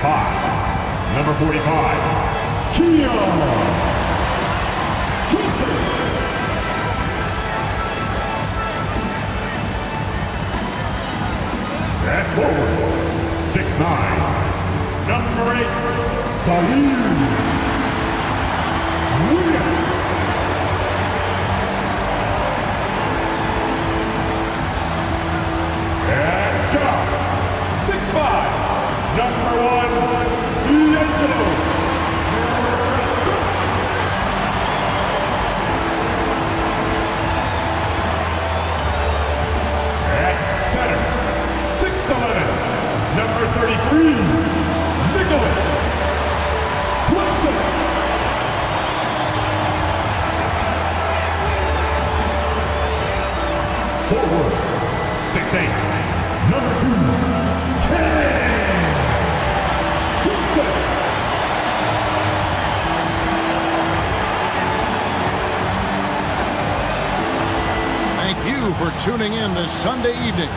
5. Number 45, Kia Johnson. At forward, 6'9", number 8, Saeed Williams. At guard, 6'5", number 1, D'Angelo. At center, 6'11", number 33, Nicholas Claxton. Forward, 6'8", number 2, Ken Johnson. Thank you for tuning in this Sunday evening.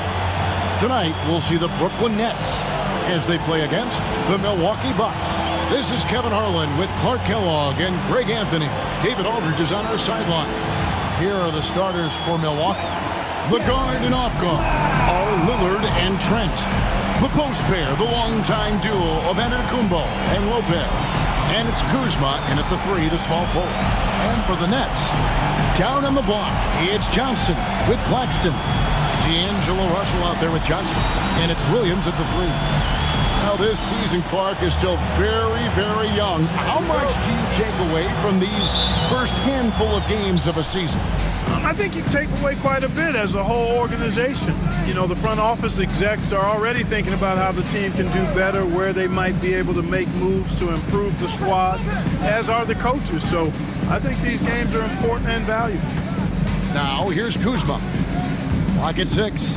Tonight, we'll see the Brooklyn Nets as they play against the Milwaukee Bucks. This is Kevin Harlan with Clark Kellogg and Greg Anthony. David Aldridge is on our sideline. Here are the starters for Milwaukee. The guard and off guard are Lillard and Trent. The post pair, the longtime duo of Antetokounmpo and Lopez. And it's Kuzma in at the 3, the small forward. And for the Nets, down on the block, it's Johnson with Claxton. D'Angelo Russell out there with Johnson. And it's Williams at the 3. Now this season, Clark, is still very, very young. How much do you take away from these first handful of games of a season? I think you take away quite a bit as a whole organization. You know, the front office execs are already thinking about how the team can do better, where they might be able to make moves to improve the squad, as are the coaches. So I think these games are important and valuable. Now here's Kuzma. Clock at 6.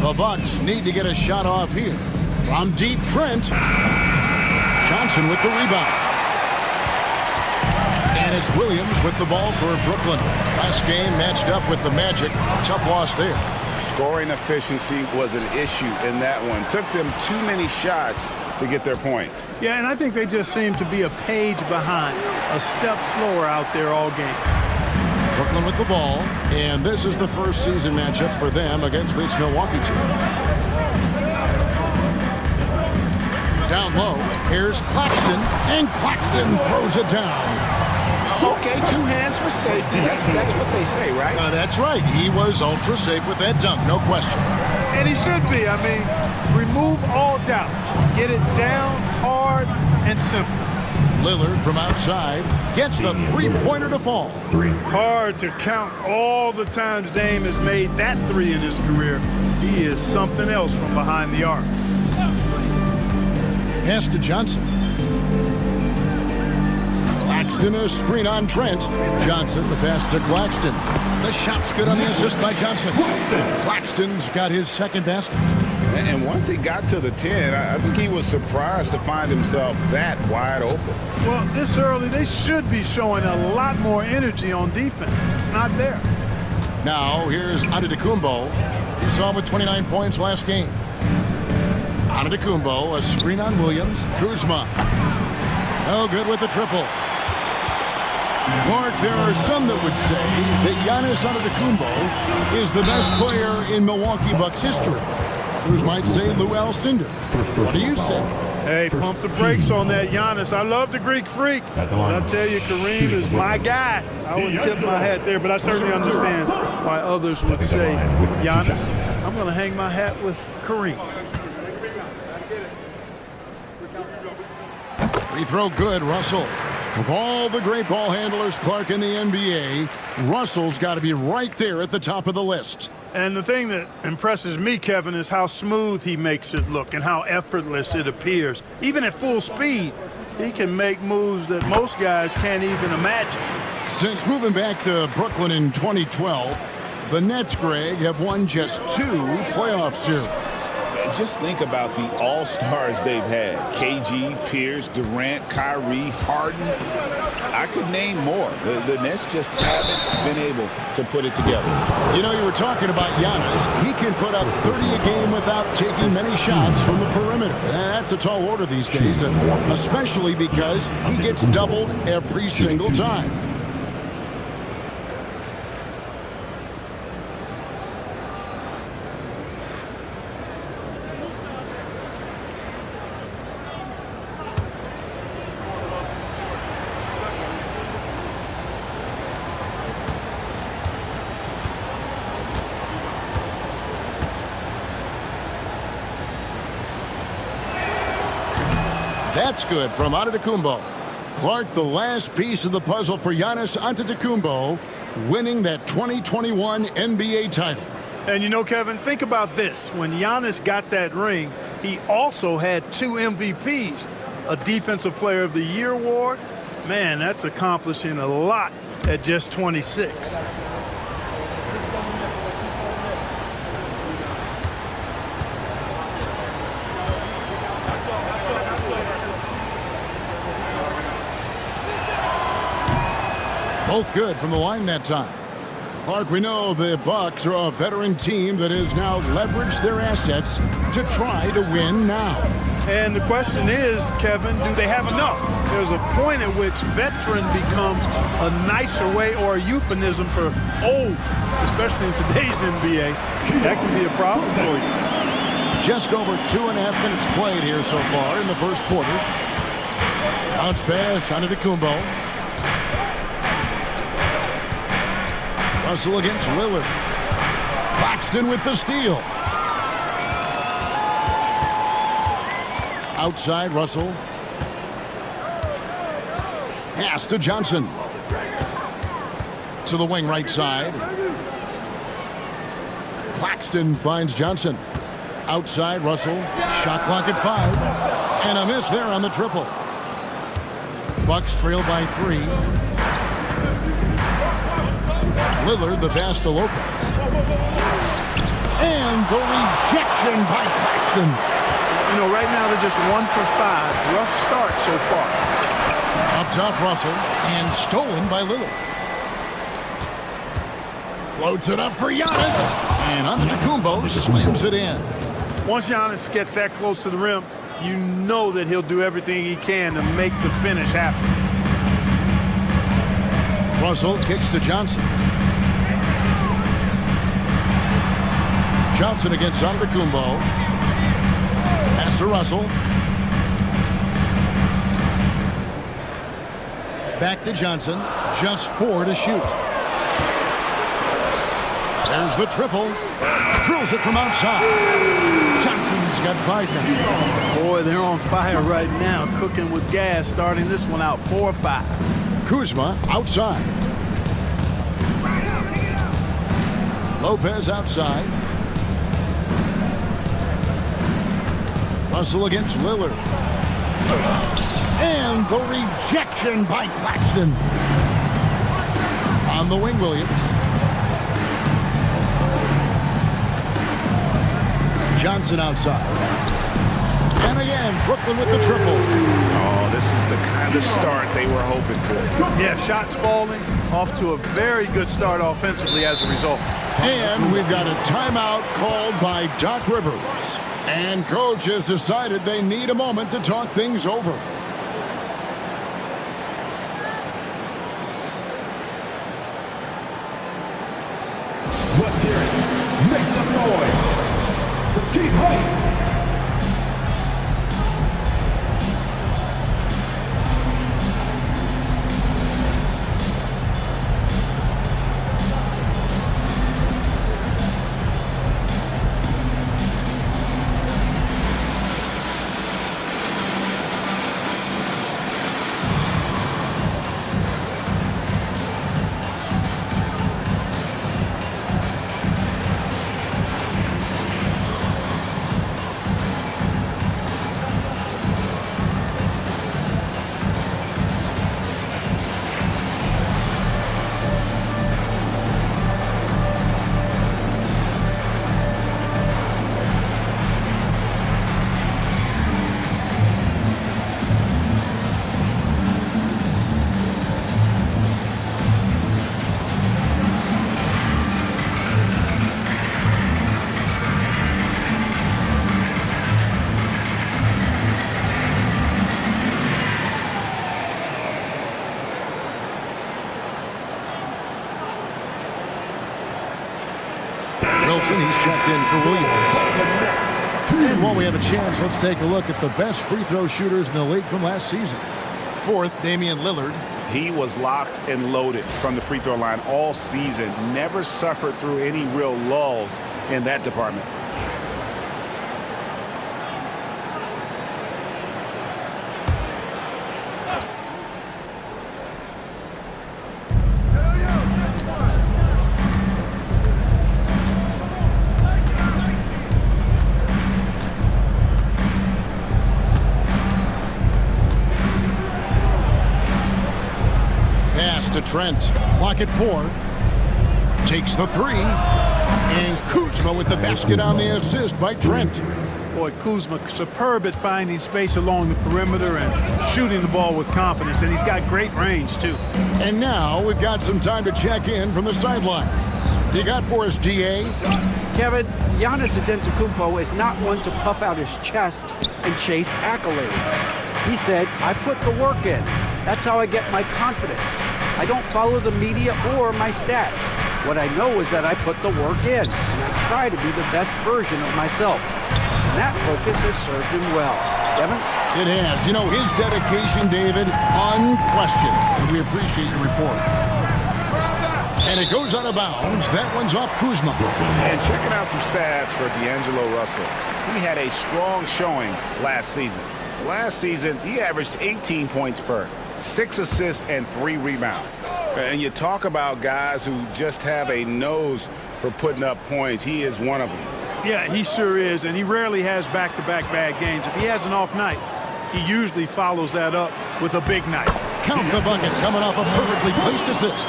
The Bucks need to get a shot off here. From deep, Trent. Johnson with the rebound. And it's Williams with the ball for Brooklyn. Last game matched up with the Magic. Tough loss there. Scoring efficiency was an issue in that one. Took them too many shots to get their points. Yeah, and I think they just seem to be a page behind, a step slower out there all game. Brooklyn with the ball, and this is the first season matchup for them against this Milwaukee team. Down low, here's Claxton, and Claxton throws it down. Okay, 2 hands for safety. That's what they say, right? That's right. He was ultra safe with that dunk, no question. And he should be. I mean, remove all doubt. Get it down, hard, and simple. Lillard from outside gets the three-pointer to fall. Hard to count all the times Dame has made that 3 in his career. He is something else from behind the arc. Pass to Johnson. Claxton, a screen on Trent. Johnson, the pass to Claxton. The shot's good on the assist by Johnson. Claxton's got his second basket. And once he got to the 10, I think he was surprised to find himself that wide open. Well, this early, they should be showing a lot more energy on defense. It's not there. Now, here's Antetokounmpo. You saw him with 29 points last game. Antetokounmpo, a screen on Williams. Kuzma. No good with the triple. Clark, there are some that would say that Giannis Antetokounmpo is the best player in Milwaukee Bucks history. Others might say Lou Alcindor. What do you say? Hey, pump the brakes on that Giannis. I love the Greek freak. But I tell you, Kareem is my guy. I wouldn't tip my hat there, but I certainly understand why others would say Giannis. I'm going to hang my hat with Kareem. Free throw good, Russell. Of all the great ball handlers, Clark, in the NBA, Russell's got to be right there at the top of the list. And the thing that impresses me, Kevin, is how smooth he makes it look and how effortless it appears. Even at full speed, he can make moves that most guys can't even imagine. Since moving back to Brooklyn in 2012, the Nets, Greg, have won just 2 playoff series. Just think about the all-stars they've had. KG, Pierce, Durant, Kyrie, Harden. I could name more. The Nets just haven't been able to put it together. You know, you were talking about Giannis. He can put up 30 a game without taking many shots from the perimeter. That's a tall order these days, and especially because he gets doubled every single time. That's good from Antetokounmpo. Clark, the last piece of the puzzle for Giannis Antetokounmpo, winning that 2021 NBA title. And you know, Kevin, think about this. When Giannis got that ring, he also had 2 MVPs, a Defensive Player of the Year award. Man, that's accomplishing a lot at just 26. Both good from the line that time. Clark, we know the Bucks are a veteran team that has now leveraged their assets to try to win now. And the question is, Kevin, do they have enough? There's a point at which veteran becomes a nicer way or a euphemism for old, especially in today's NBA. That can be a problem for you. Just over 2.5 minutes played here so far in the first quarter. Bounce pass, Antetokounmpo. Russell against Lillard. Claxton with the steal. Outside, Russell. Pass to Johnson. To the wing right side. Claxton finds Johnson. Outside, Russell. Shot clock at 5. And a miss there on the triple. Bucks trail by 3. Lillard, the pass to Lopez. And the rejection by Claxton. You know, right now they're just 1 for 5. Rough start so far. Up top, Russell. And stolen by Lillard. Floats it up for Giannis. And Antetokounmpo slams it in. Once Giannis gets that close to the rim, you know that he'll do everything he can to make the finish happen. Russell kicks to Johnson. Johnson against Antetokounmpo. Pass to Russell. Back to Johnson. Just 4 to shoot. There's the triple. Drills it from outside. Johnson's got 5 now. Boy, they're on fire right now, cooking with gas, starting this one out 4-5. Kuzma outside. Lopez outside. Russell against Lillard. And the rejection by Claxton. On the wing, Williams. Johnson outside. And again, Brooklyn with the triple. Oh, this is the kind of start they were hoping for. Yeah, shots falling. Off to a very good start offensively as a result. And we've got a timeout called by Doc Rivers. And coach has decided they need a moment to talk things over. Let's hear it. Make some noise. The team hope. Johnson. He's checked in for Williams. And while we have a chance, let's take a look at the best free throw shooters in the league from last season. Fourth, Damian Lillard. He was locked and loaded from the free throw line all season. Never suffered through any real lulls in that department. To Trent, clock at 4, takes the 3, and Kuzma with the basket on the assist by Trent. Boy, Kuzma superb at finding space along the perimeter and shooting the ball with confidence, and he's got great range too. And now we've got some time to check in from the sidelines. You got for us, GA? Kevin, Giannis Antetokounmpo is not one to puff out his chest and chase accolades. He said, I put the work in. That's how I get my confidence. I don't follow the media or my stats. What I know is that I put the work in, and I try to be the best version of myself. And that focus has served him well. Kevin? It has. You know, his dedication, David, unquestioned. And we appreciate your report. And it goes out of bounds. That one's off Kuzma. And checking out some stats for D'Angelo Russell. He had a strong showing last season. Last season, he averaged 18 points per, 6 assists, and 3 rebounds. And you talk about guys who just have a nose for putting up points. He is one of them. Yeah, he sure is, and he rarely has back-to-back bad games. If he has an off night, he usually follows that up with a big night. Count the bucket coming off a perfectly placed assist.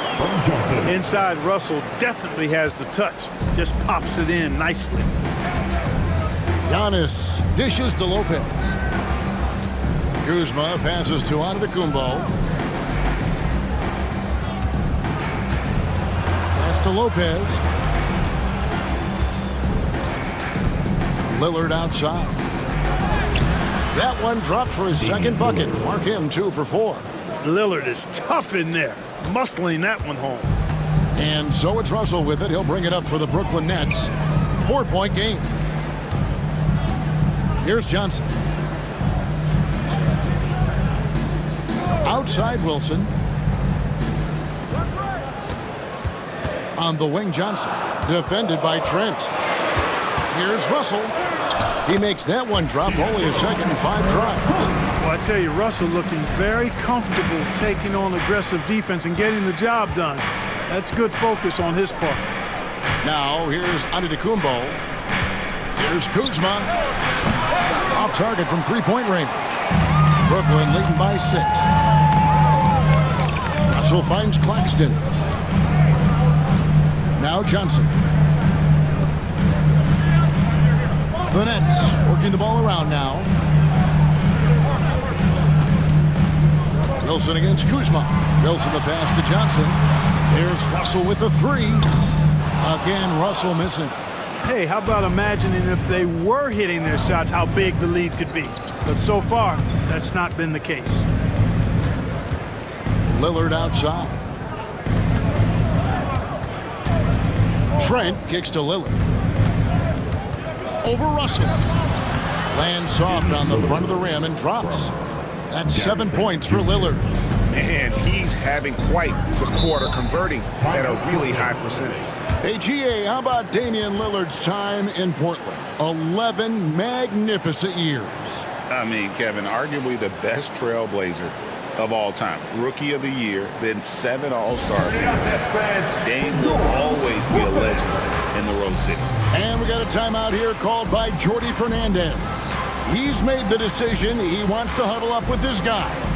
Inside, Russell definitely has the touch. Just pops it in nicely. Giannis dishes to Lopez. Kuzma passes to Antetokounmpo. Pass to Lopez. Lillard outside. That one dropped for his second bucket. Mark him 2 for 4. Lillard is tough in there, muscling that one home. And so it's Russell with it. He'll bring it up for the Brooklyn Nets. 4-point game. Here's Johnson. Outside Wilson. On the wing, Johnson. Defended by Trent. Here's Russell. He makes that one drop, only a second and 5 drives. Well, I tell you, Russell looking very comfortable taking on aggressive defense and getting the job done. That's good focus on his part. Now, here's Antetokounmpo. Here's Kuzma. Off target from 3-point range. Brooklyn leading by 6. Russell finds Claxton. Now Johnson. The Nets working the ball around now. Wilson against Kuzma. Wilson the pass to Johnson. Here's Russell with the 3. Again, Russell missing. Hey, how about imagining if they were hitting their shots, how big the lead could be? But so far, that's not been the case. Lillard outside. Trent kicks to Lillard. Over Russell. Lands soft on the front of the rim and drops. That's 7 points for Lillard. Man, he's having quite the quarter, converting at a really high percentage. Hey, GA, how about Damian Lillard's time in Portland? 11 magnificent years. I mean, Kevin, arguably the best trailblazer of all time. Rookie of the year, then 7 All-Star games. Dame will always be a legend in the Rose City. And we got a timeout here called by Jordy Fernandez. He's made the decision. He wants to huddle up with his guys.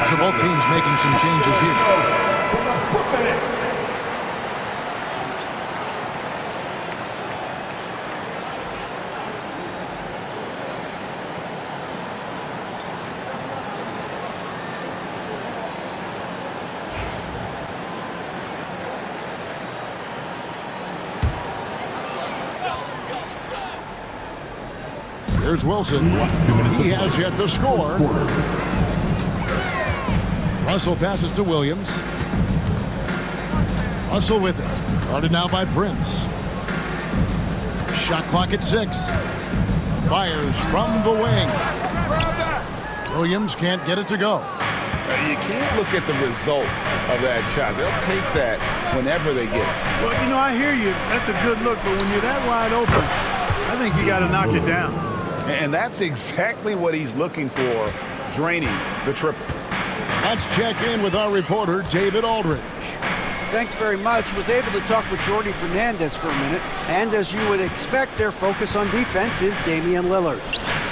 So both teams making some changes here. From the Brooklyn Nets. Here's Wilson. He has yet to score. Russell passes to Williams. Russell with it. Guarded now by Prince. Shot clock at 6. Fires from the wing. Williams can't get it to go. You can't look at the result of that shot. They'll take that whenever they get it. Well, you know, I hear you. That's a good look, but when you're that wide open, I think you got to knock it down. And that's exactly what he's looking for, draining the triple. Let's check in with our reporter, David Aldridge. Thanks very much. Was able to talk with Jordy Fernandez for a minute. And as you would expect, their focus on defense is Damian Lillard.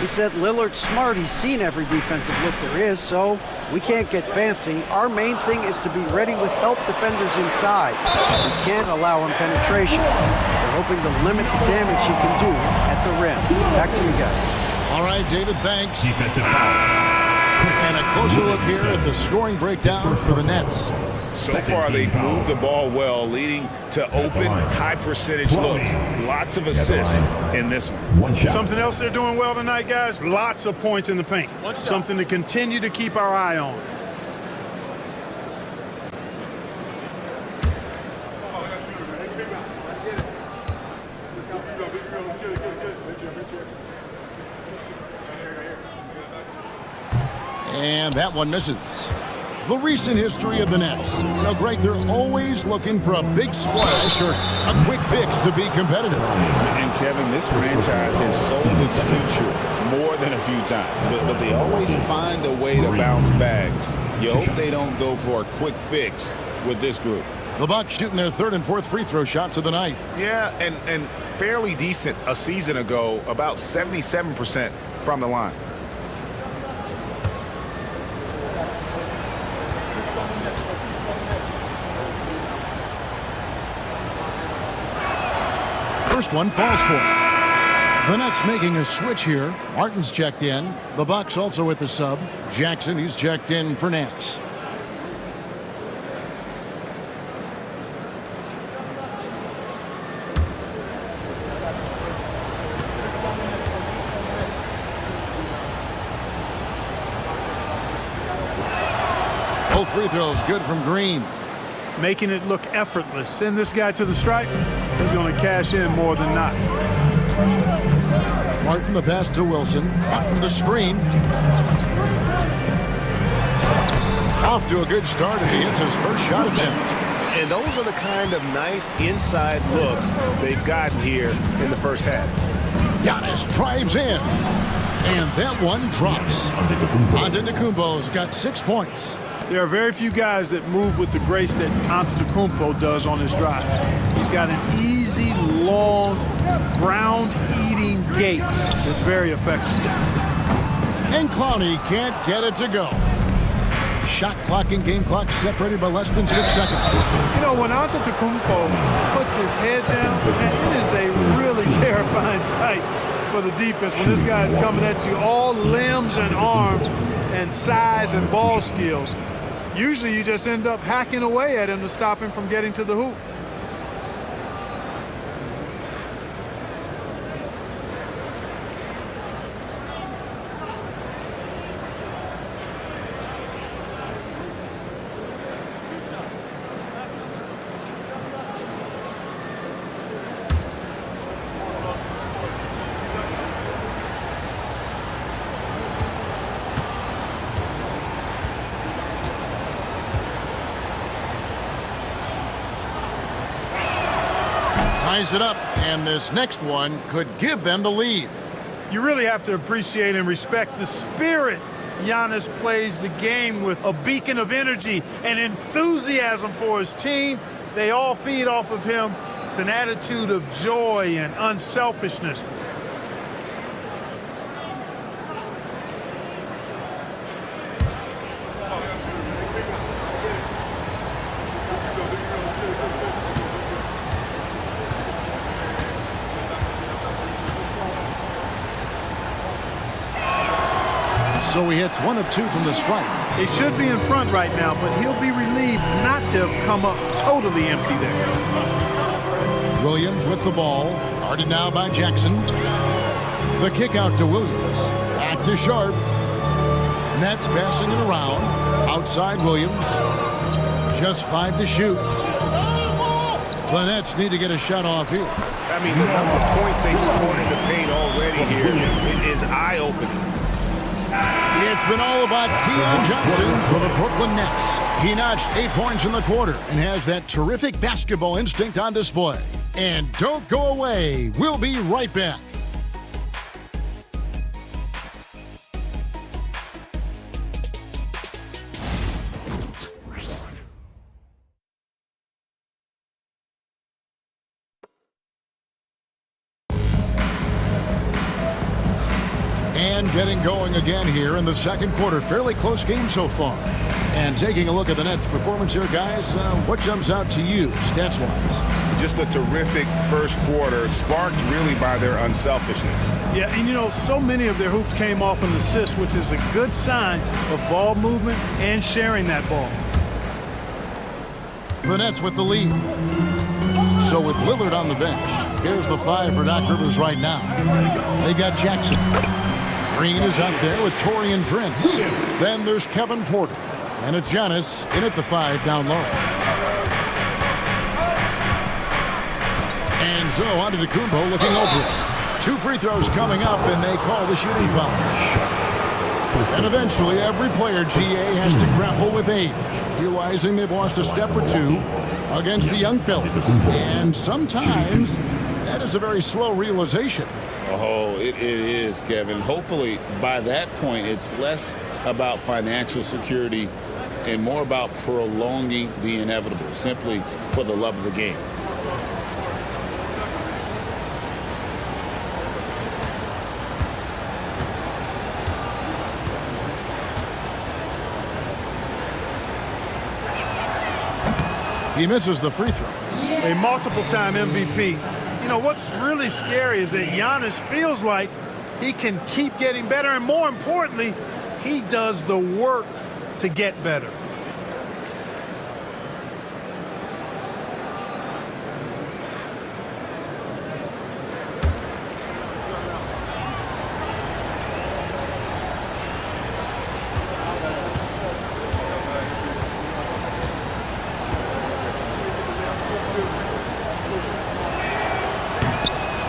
He said Lillard's smart. He's seen every defensive look there is, so we can't get fancy. Our main thing is to be ready with help defenders inside. We can't allow him penetration. We're hoping to limit the damage he can do at the rim. Back to you guys. All right, David, thanks. Defensive foul. And a closer look here at the scoring breakdown for the Nets. So far, they've moved the ball well, leading to open, high-percentage looks. Lots of assists in this one. One shot. Something else they're doing well tonight, guys, lots of points in the paint. Something to continue to keep our eye on. And that one misses. The recent history of the Nets. You know, Greg, they're always looking for a big splash or a quick fix to be competitive. And Kevin, this franchise has sold its future more than a few times, but they always find a way to bounce back. You hope they don't go for a quick fix with this group. The Bucks shooting their third and fourth free throw shots of the night. Yeah, and fairly decent a season ago, about 77% from the line. First one falls for him. The Nets making a switch here. Martin's checked in. The Bucks also with the sub. Jackson, he's checked in for Nets. Both free throws good from Green. Making it look effortless. Send this guy to the stripe. He's going to cash in more than not. Martin the pass to Wilson. Martin the screen. Off to a good start as he hits his first shot attempt. And those are the kind of nice inside looks they've gotten here in the first half. Giannis drives in. And that one drops. Antetokounmpo's got 6 points. There are very few guys that move with the grace that Antetokounmpo does on his drive. He's got an easy, long, ground-eating gait that's very effective. And Clowney can't get it to go. Shot clock and game clock separated by less than 6 seconds. You know, when Antetokounmpo puts his head down, man, it is a really terrifying sight for the defense when this guy is coming at you all limbs and arms and size and ball skills. Usually you just end up hacking away at him to stop him from getting to the hoop. Ties it up, and this next one could give them the lead. You really have to appreciate and respect the spirit Giannis plays the game with, a beacon of energy and enthusiasm for his team. They all feed off of him with an attitude of joy and unselfishness. So he hits 1 of 2 from the strike. They should be in front right now, but he'll be relieved not to have come up totally empty there. Williams with the ball. Guarded now by Jackson. The kick out to Williams. Back to Sharp. Nets passing it around. Outside Williams. Just 5 to shoot. The Nets need to get a shot off here. I mean, the number of points they've scored in the paint already here is eye-opening. It's been all about Keon Johnson for the Brooklyn Nets. He notched 8 points in the quarter and has that terrific basketball instinct on display. And don't go away. We'll be right back. And getting going again here in the second quarter. Fairly close game so far. And taking a look at the Nets' performance here, guys, what jumps out to you, stats-wise? Just a terrific first quarter, sparked really by their unselfishness. Yeah, and you know, so many of their hoops came off an assist, which is a good sign of ball movement and sharing that ball. The Nets with the lead. So with Lillard on the bench, here's the 5 for Doc Rivers right now. They got Jackson. Green is out there with Taurean Prince. Then there's Kevin Porter. And it's Giannis in at the 5 down low. And so on to Antetokounmpo looking over it. 2 free throws coming up, and they call the shooting foul. And eventually every player, GA, has to grapple with age, realizing they've lost a step or 2 against the young fellas. And sometimes that is a very slow realization. Oh, it is, Kevin. Hopefully, by that point, it's less about financial security and more about prolonging the inevitable, simply for the love of the game. He misses the free throw. A multiple-time MVP. You know, what's really scary is that Giannis feels like he can keep getting better, and more importantly, he does the work to get better.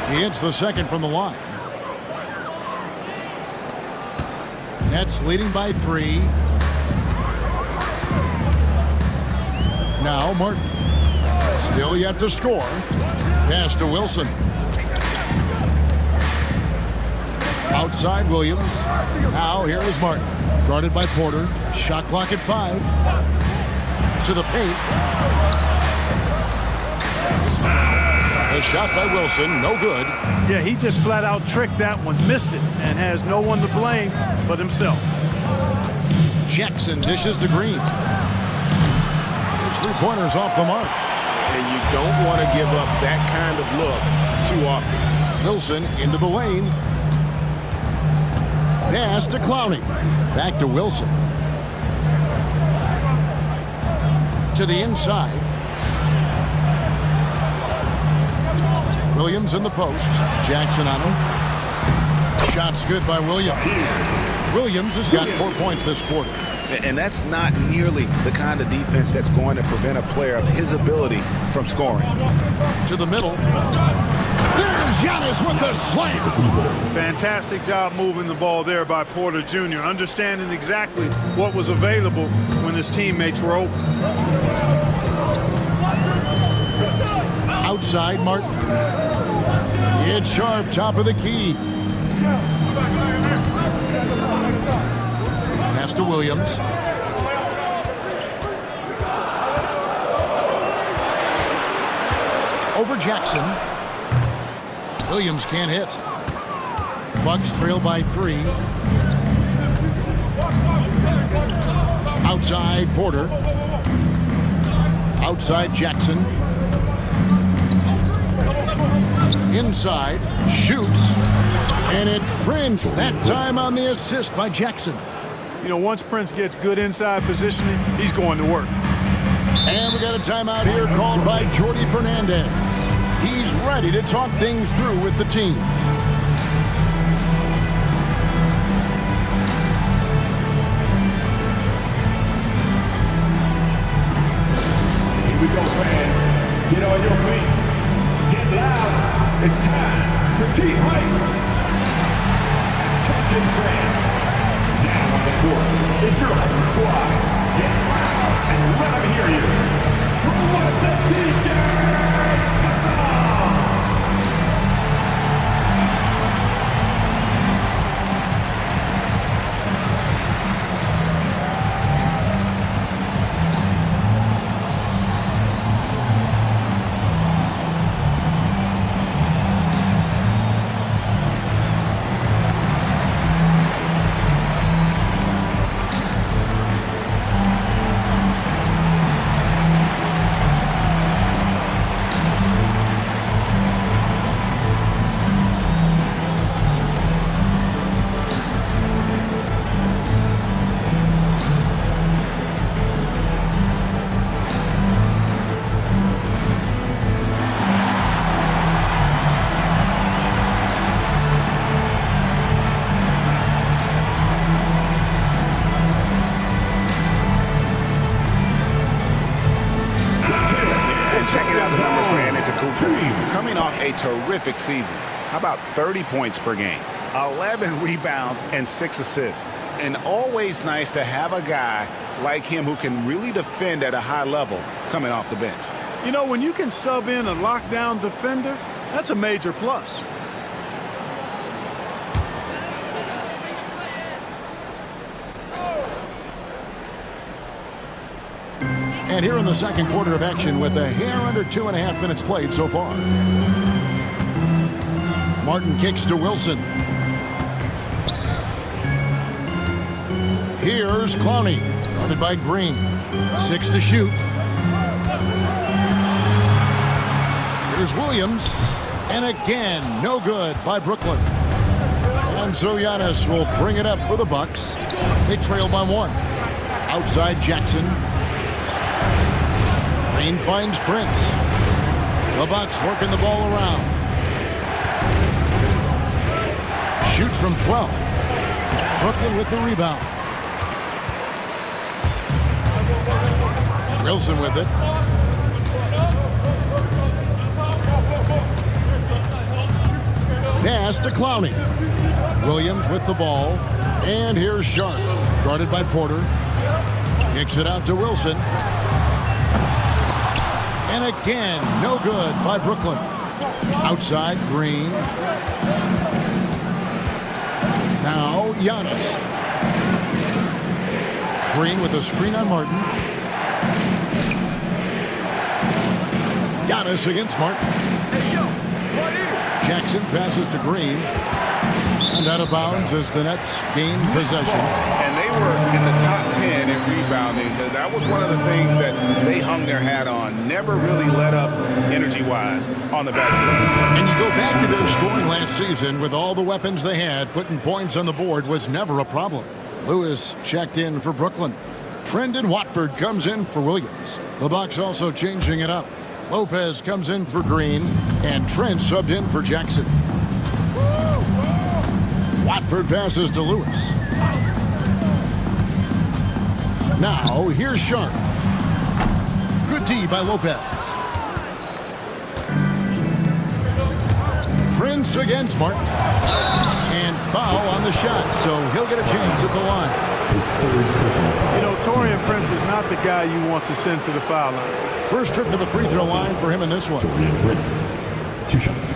He hits the second from the line. Nets leading by 3. Now Martin. Still yet to score. Pass to Wilson. Outside Williams. Now here is Martin. Guarded by Porter. Shot clock at 5. To the paint. A shot by Wilson, no good. Yeah, he just flat out tricked that one, missed it, and has no one to blame but himself. Jackson dishes to Green. His 3-pointers off the mark. And you don't want to give up that kind of look too often. Wilson into the lane. Pass to Clowney. Back to Wilson. To the inside. Williams in the post. Jackson on him. Shots good by Williams. Williams has got 4 points this quarter. And that's not nearly the kind of defense that's going to prevent a player of his ability from scoring. To the middle. There's Giannis with the slam. Fantastic job moving the ball there by Porter Jr., understanding exactly what was available when his teammates were open. Outside Martin. It's Sharp, top of the key. Pass to Williams. Over Jackson. Williams can't hit. Bucks trail by 3. Outside Porter. Outside Jackson. inside, shoots, and it's Prince. That time on the assist by Jackson. You know, once Prince gets good inside positioning, he's going to work. And we got a timeout here called by Jordy Fernandez. He's ready to talk things through with the team. Here we go, fans. Get on your feet. Get loud. It's time for team hype. Attention, fans. Now on the court is your hype squad. Get loud and let them hear you. Who wants a t-shirt? Come on! Coming off a terrific season. How about 30 points per game, 11 rebounds, and 6 assists? And always nice to have a guy like him who can really defend at a high level coming off the bench. You know, when you can sub in a lockdown defender, that's a major plus. And here in the second quarter of action with a hair under 2.5 minutes played so far. Martin kicks to Wilson. Here's Clowney, guarded by Green. 6 to shoot. Here's Williams. And again, no good by Brooklyn. And so Giannis will bring it up for the Bucks. They trail by 1. Outside Jackson. Green finds Prince. The Bucks working the ball around. Shoots from 12. Brooklyn with the rebound. Wilson with it. Pass to Clowney. Williams with the ball. And here's Sharp, guarded by Porter. Kicks it out to Wilson. And again, no good by Brooklyn. Outside, Green. Now, Giannis. Green with a screen on Martin. Giannis against Martin. Jackson passes to Green. And out of bounds as the Nets gain possession. And they were in the top 10 in rebounding. That was one of the things that they hung their hat on. Never really let up energy-wise on the back end. And you go back to their scoring last season with all the weapons they had, putting points on the board was never a problem. Lewis checked in for Brooklyn. Trendon Watford comes in for Williams. The Bucks also changing it up. Lopez comes in for Green, and Trent subbed in for Jackson. Watford passes to Lewis. Now, here's Sharp. Good D by Lopez. Prince against Martin. And foul on the shot, so he'll get a chance at the line. You know, Taurean Prince is not the guy you want to send to the foul line. First trip to the free throw line for him in this one. Taurean Prince, 2 shots.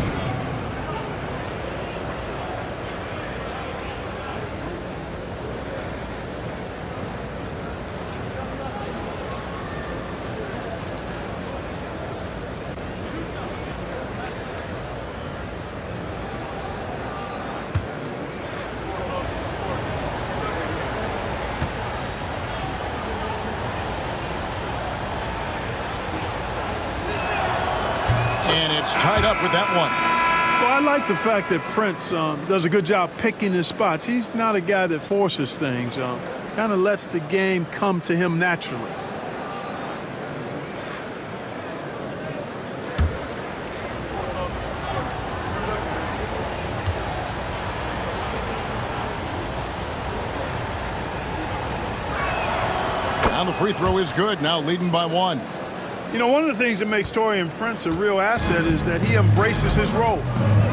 And it's tied up with that one. Well, I like the fact that Prince does a good job picking his spots. He's not a guy that forces things. Kind of lets the game come to him naturally. And the free throw is good, now leading by 1. You know, one of the things that makes Taurean Prince a real asset is that he embraces his role.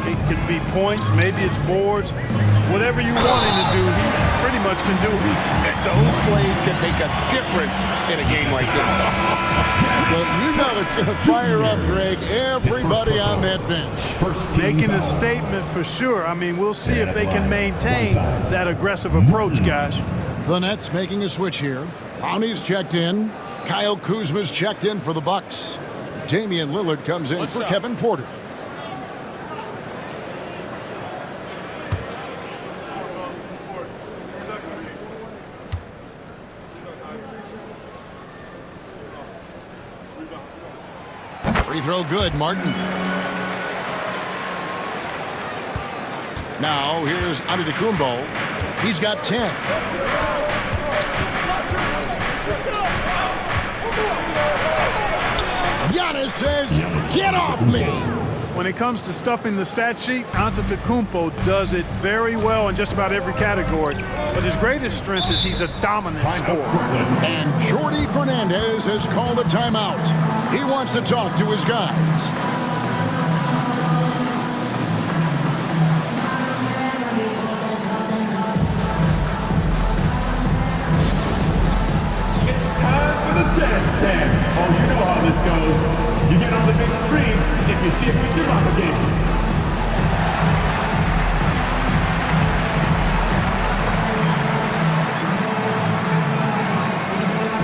It can be points, maybe it's boards. Whatever you want him to do, he pretty much can do it. Those plays can make a difference in a game like this. Well, you know it's going to fire up, Greg, everybody on that bench. Making a statement for sure. I mean, we'll see if they can maintain that aggressive approach, guys. The Nets making a switch here. Founey's checked in. Kyle Kuzma's checked in for the Bucks. Damian Lillard comes in for Kevin Porter. Free throw good, Martin. Now here's Antetokounmpo. He's got 10. Giannis says, get off me. When it comes to stuffing the stat sheet, Antetokounmpo does it very well in just about every category. But his greatest strength is he's a dominant scorer. And Jordi Fernandez has called a timeout. He wants to talk to his guys. Oh, you know how this goes. You get on the big screen if you see a team obligation.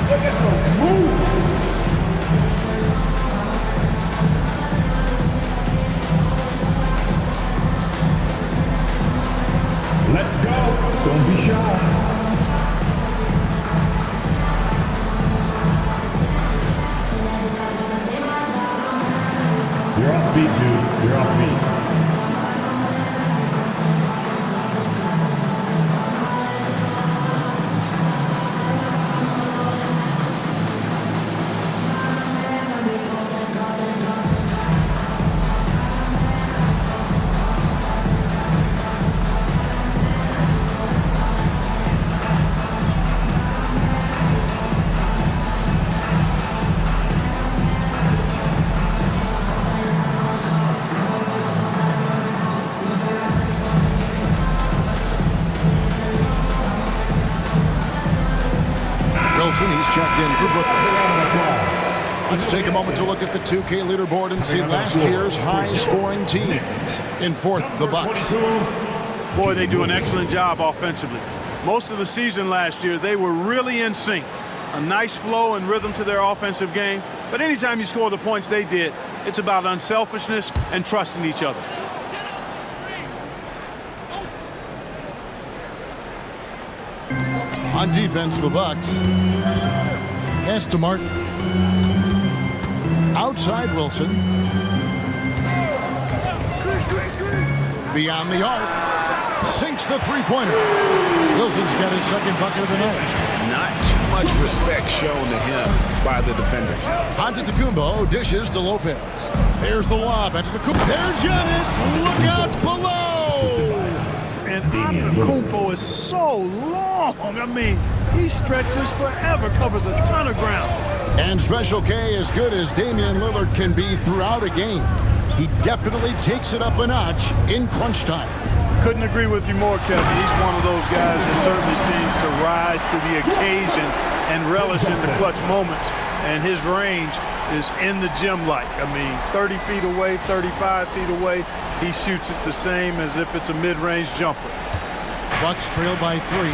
Look at the move. Let's go. Don't be shy. You're off beat, dude. You're off beat. He's checked in for Brooklyn. Let's take a moment to look at the 2K leaderboard and see last year's high-scoring teams. In fourth, the Bucks. Boy, they do an excellent job offensively. Most of the season last year, they were really in sync. A nice flow and rhythm to their offensive game. But anytime you score the points they did, it's about unselfishness and trusting each other. On defense, the Bucks. Pass to Martin. Outside Wilson. Beyond the arc. Sinks the three-pointer. Wilson's got his second bucket of the night. Not too much respect shown to him by the defenders. Antetokounmpo dishes to Lopez. There's the lob. Antetokounmpo. There's Giannis. Look out below. And Antetokounmpo is so long. I mean, he stretches forever, covers a ton of ground. And Special K, as good as Damian Lillard can be throughout a game, he definitely takes it up a notch in crunch time. Couldn't agree with you more, Kevin. He's one of those guys that certainly seems to rise to the occasion and relish in the clutch moments. And his range is in the gym-like. I mean, 30 feet away, 35 feet away, he shoots it the same as if it's a mid-range jumper. Bucks trail by 3.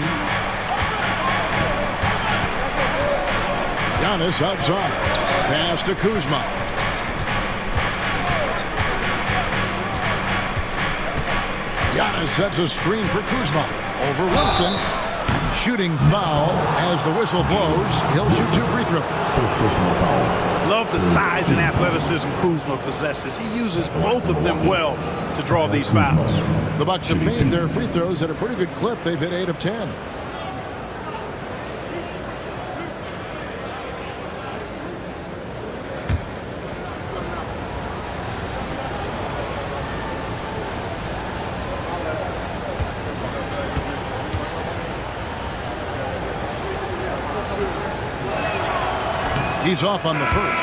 Giannis outside. Pass to Kuzma. Giannis sets a screen for Kuzma. Over Wilson. Shooting foul as the whistle blows. He'll shoot 2 free throws. Love the size and athleticism Kuzma possesses. He uses both of them well to draw these fouls. The Bucks have made their free throws at a pretty good clip. They've hit 8 of 10. He's off on the first.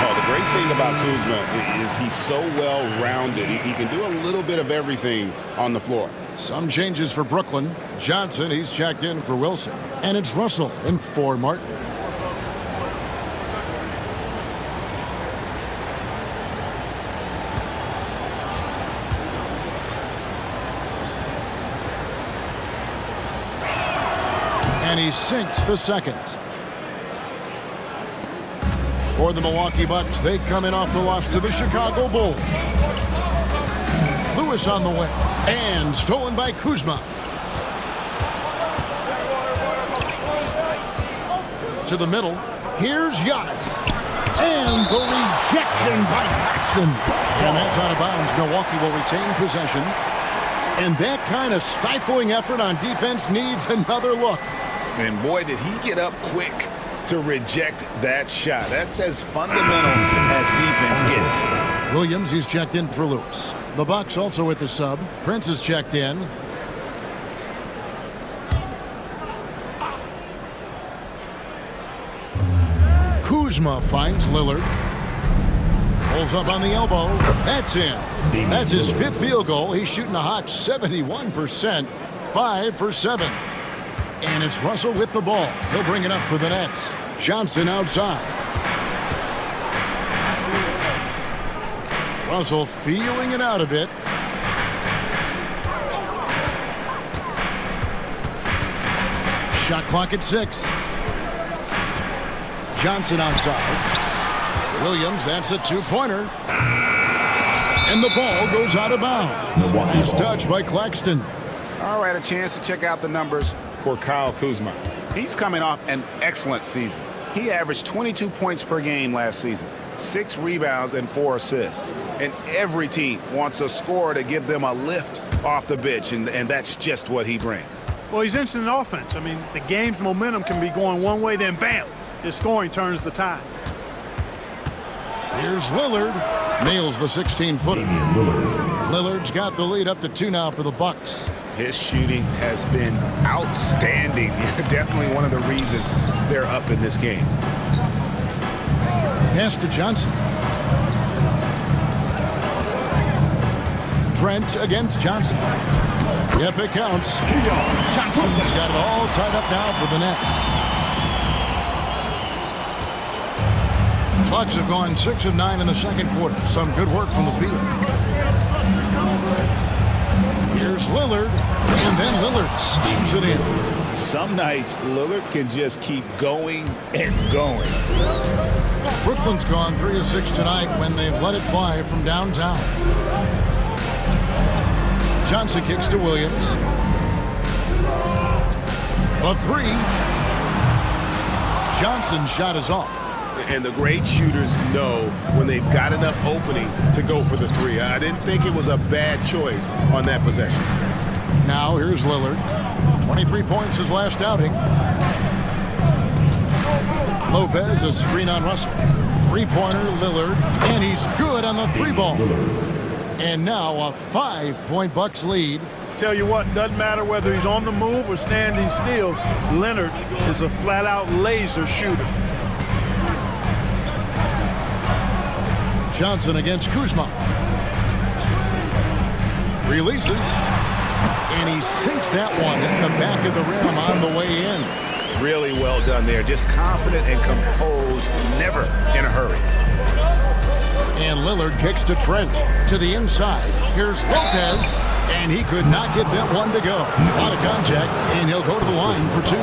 Oh, the great thing about Kuzma is he's so well-rounded. He can do a little bit of everything on the floor. Some changes for Brooklyn. Johnson, he's checked in for Wilson. And it's Russell in for Martin. And he sinks the second. For the Milwaukee Bucks, they come in off the loss to the Chicago Bulls. Lewis on the way, and stolen by Kuzma. To the middle, here's Giannis. And the rejection by Claxton. And that's out of bounds. Milwaukee will retain possession. And that kind of stifling effort on defense needs another look. And boy, did he get up quick to reject that shot. That's as fundamental as defense gets. Williams, he's checked in for Lewis. The Bucks also with the sub. Prince is checked in. Kuzma finds Lillard. Pulls up on the elbow. That's in. That's his 5th field goal. He's shooting a hot 71%. 5 for 7. And it's Russell with the ball. He'll bring it up for the Nets. Johnson outside. Russell feeling it out a bit. Shot clock at 6. Johnson outside. Williams, that's a 2-pointer. And the ball goes out of bounds. Last touch by Claxton. All right, a chance to check out the numbers for Kyle Kuzma. He's coming off an excellent season. He averaged 22 points per game last season, 6 rebounds and 4 assists. And every team wants a scorer to give them a lift off the bench, and that's just what he brings. Well, he's instant offense. I mean, the game's momentum can be going one way, then bam, his scoring turns the tide. Here's Lillard. Nails the 16-footer. Lillard's got the lead up to 2 now for the Bucks. His shooting has been outstanding. Definitely one of the reasons they're up in this game. Pass to Johnson. Trent against Johnson. Yep, it counts. Johnson's got it all tied up now for the Nets. Bucks have gone 6 of 9 in the second quarter. Some good work from the field. Here's Lillard, and then Lillard steams it in. Some nights, Lillard can just keep going and going. Brooklyn's gone 3 of 6 tonight when they've let it fly from downtown. Johnson kicks to Williams. A 3. Johnson's shot is off. And the great shooters know when they've got enough opening to go for the 3. I didn't think it was a bad choice on that possession. Now here's Lillard. 23 points his last outing. Lopez, a screen on Russell. 3-pointer, Lillard, and he's good on the 3-ball. And now a 5-point Bucks lead. Tell you what, doesn't matter whether he's on the move or standing still, Leonard is a flat-out laser shooter. Johnson against Kuzma. Releases. And he sinks that one at the back of the rim on the way in. Really well done there. Just confident and composed, never in a hurry. And Lillard kicks to Trent. To the inside. Here's Lopez. And he could not get that one to go. A lot of contact, and he'll go to the line for 2.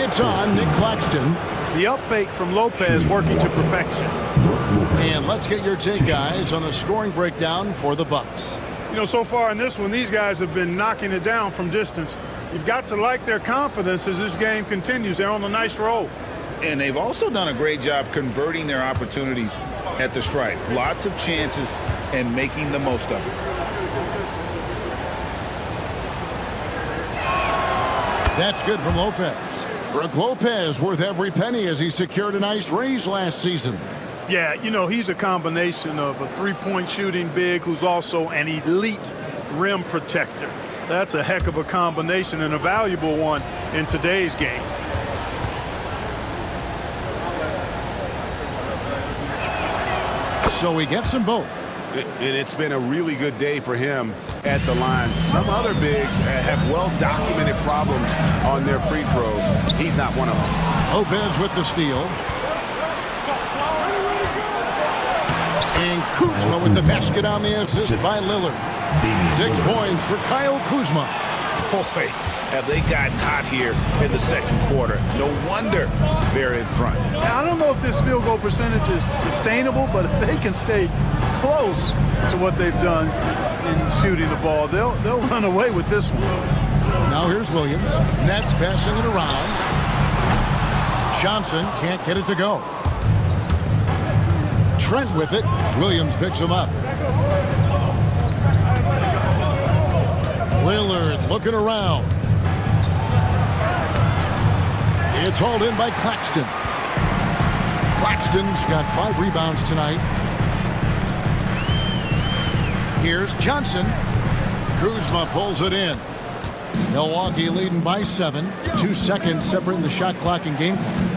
It's on Nick Claxton. The up fake from Lopez working to perfection. And let's get your take, guys, on the scoring breakdown for the Bucks. You know, so far in this one, these guys have been knocking it down from distance. You've got to like their confidence as this game continues. They're on a nice roll. And they've also done a great job converting their opportunities at the stripe. Lots of chances and making the most of it. That's good from Lopez. Brook Lopez worth every penny as he secured a nice raise last season. Yeah, you know, he's a combination of a three-point shooting big who's also an elite rim protector. That's a heck of a combination and a valuable one in today's game. So he gets them both. It's been a really good day for him at the line. Some other bigs have well-documented problems on their free throws. He's not one of them. Lopez with the steal. And Kuzma with the basket on the assist by Lillard. 6 points for Kyle Kuzma. Boy, have they gotten hot here in the second quarter. No wonder they're in front. Now, I don't know if this field goal percentage is sustainable, but if they can stay close to what they've done in shooting the ball, they'll run away with this one. Now here's Williams. Nets passing it around. Johnson can't get it to go. Trent with it. Williams picks him up. Lillard looking around. It's hauled in by Claxton. Claxton's got 5 rebounds tonight. Here's Johnson. Kuzma pulls it in. Milwaukee leading by 7. 2 seconds separating the shot clock and game clock.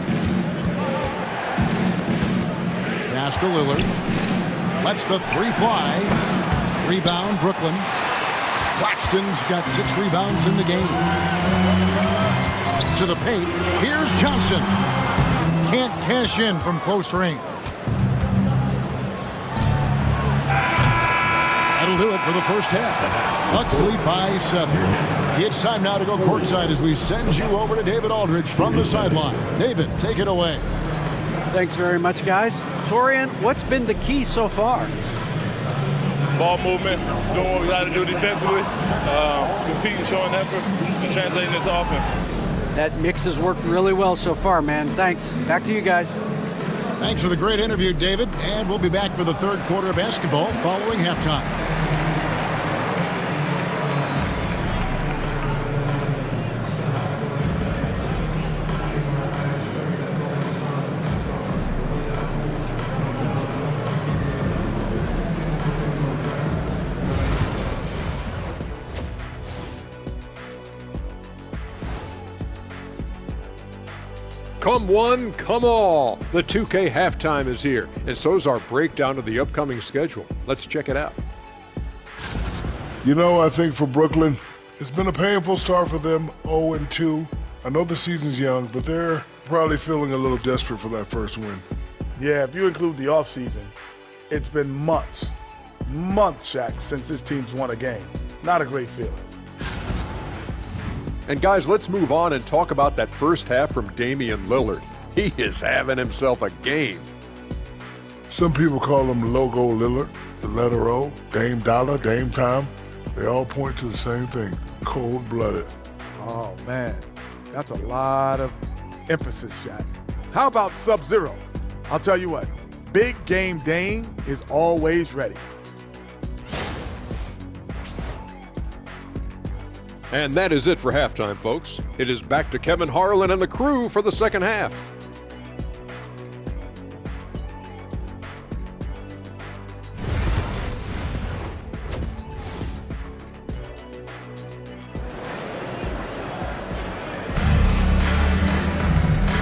Pass to Lillard. Lets the 3 fly. Rebound, Brooklyn. Claxton's got 6 rebounds in the game. To the paint. Here's Johnson. Can't cash in from close range. That'll do it for the first half. Bucks lead by 7. It's time now to go courtside as we send you over to David Aldridge from the sideline. David, take it away. Thanks very much, guys. Torian, what's been the key so far? Ball movement, doing what we got to do defensively, competing, showing effort, and translating into offense. That mix has worked really well so far, man. Thanks. Back to you guys. Thanks for the great interview, David. And we'll be back for the third quarter of basketball following halftime. Come one, come all. The 2K halftime is here, and so's our breakdown of the upcoming schedule. Let's check it out. You know, I think for Brooklyn, it's been a painful start for them, 0-2. I know the season's young, but they're probably feeling a little desperate for that first win. Yeah, if you include the offseason, it's been months, Shaq, since this team's won a game. Not a great feeling. And guys, let's move on and talk about that first half from Damian Lillard. He is having himself a game. Some people call him Logo Lillard, the letter O, Dame Dollar, Dame Time. They all point to the same thing, cold-blooded. Oh, man, that's a lot of emphasis, Shaq. How about Sub-Zero? I'll tell you what, big game Dame is always ready. And that is it for halftime, folks. It is back to Kevin Harlan and the crew for the second half.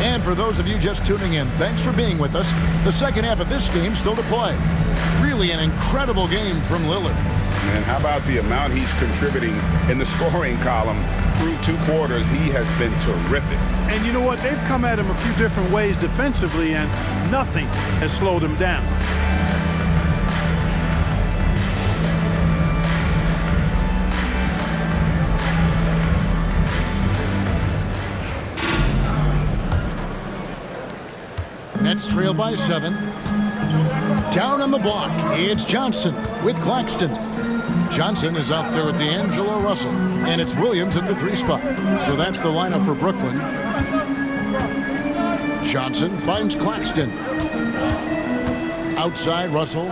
And for those of you just tuning in, thanks for being with us. The second half of this game still to play. Really an incredible game from Lillard. And how about the amount he's contributing in the scoring column through 2 quarters? He has been terrific. And you know what? They've come at him a few different ways defensively, and nothing has slowed him down. Nets trail by 7. Down on the block, it's Johnson with Claxton. Johnson is out there with D'Angelo Russell, and it's Williams at the 3 spot. So that's the lineup for Brooklyn. Johnson finds Claxton. Outside, Russell.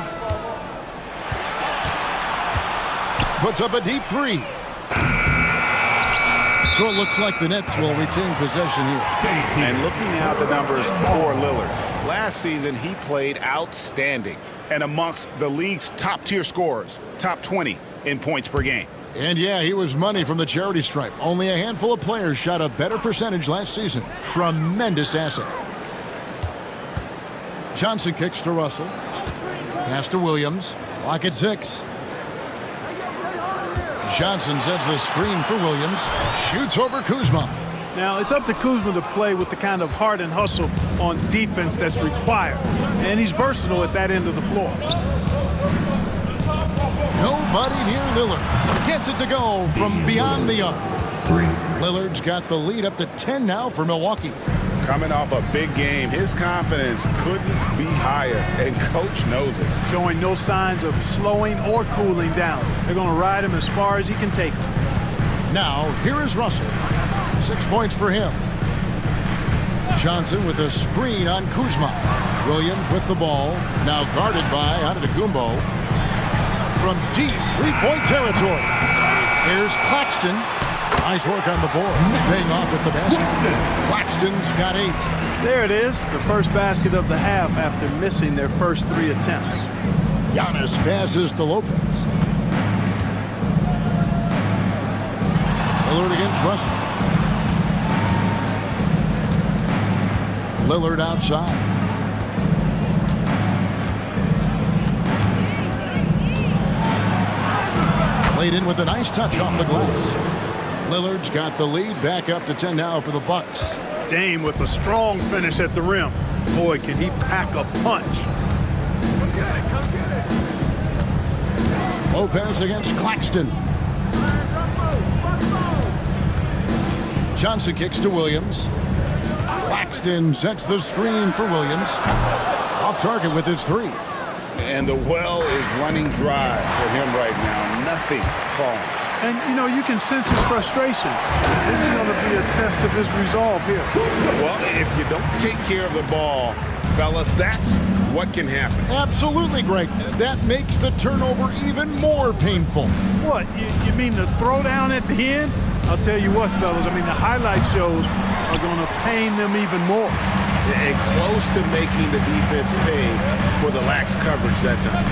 Puts up a deep three. So it looks like the Nets will retain possession here. And looking at the numbers for Lillard. Last season, he played outstanding and amongst the league's top-tier scorers, top 20 in points per game. And yeah, he was money from the charity stripe. Only a handful of players shot a better percentage last season. Tremendous asset. Johnson kicks to Russell. Pass to Williams. Clock at 6. Johnson sets the screen for Williams. Shoots over Kuzma. Now, it's up to Kuzma to play with the kind of heart and hustle on defense that's required. And he's versatile at that end of the floor. Nobody near Lillard. Gets it to go from beyond the arc. Lillard's got the lead up to 10 now for Milwaukee. Coming off a big game, his confidence couldn't be higher, and coach knows it. Showing no signs of slowing or cooling down. They're going to ride him as far as he can take him. Now, here is Russell. 6 points for him. Johnson with a screen on Kuzma. Williams with the ball. Now guarded by Antetokounmpo. From deep three-point territory. Here's Claxton. Nice work on the board. He's paying off with the basket. Claxton's got 8. There it is, the first basket of the half after missing their first 3 attempts. Giannis passes to Lopez. Lillard against Russell. Lillard outside. Played in with a nice touch off the glass. Lillard's got the lead, back up to 10 now for the Bucks. Dame with a strong finish at the rim. Boy, can he pack a punch. Lopez against Claxton. Johnson kicks to Williams. Claxton sets the screen for Williams. Off target with his 3. And the well is running dry for him right now. Nothing falling. And, you know, you can sense his frustration. This is going to be a test of his resolve here. Well, if you don't take care of the ball, fellas, that's what can happen. Absolutely, Greg. That makes the turnover even more painful. What, you mean the throwdown at the end? I'll tell you what, fellas, I mean, the highlight shows are going to pain them even more. And close to making the defense pay for the lax coverage that time.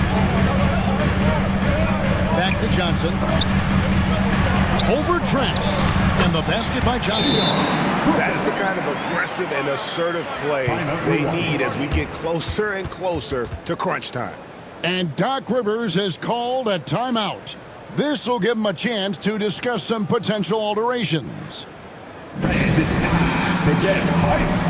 Back to Johnson. Over Trent. And the basket by Johnson. That's the kind of aggressive and assertive play they need as we get closer and closer to crunch time. And Doc Rivers has called a timeout. This will give him a chance to discuss some potential alterations. That is the time to get hyped.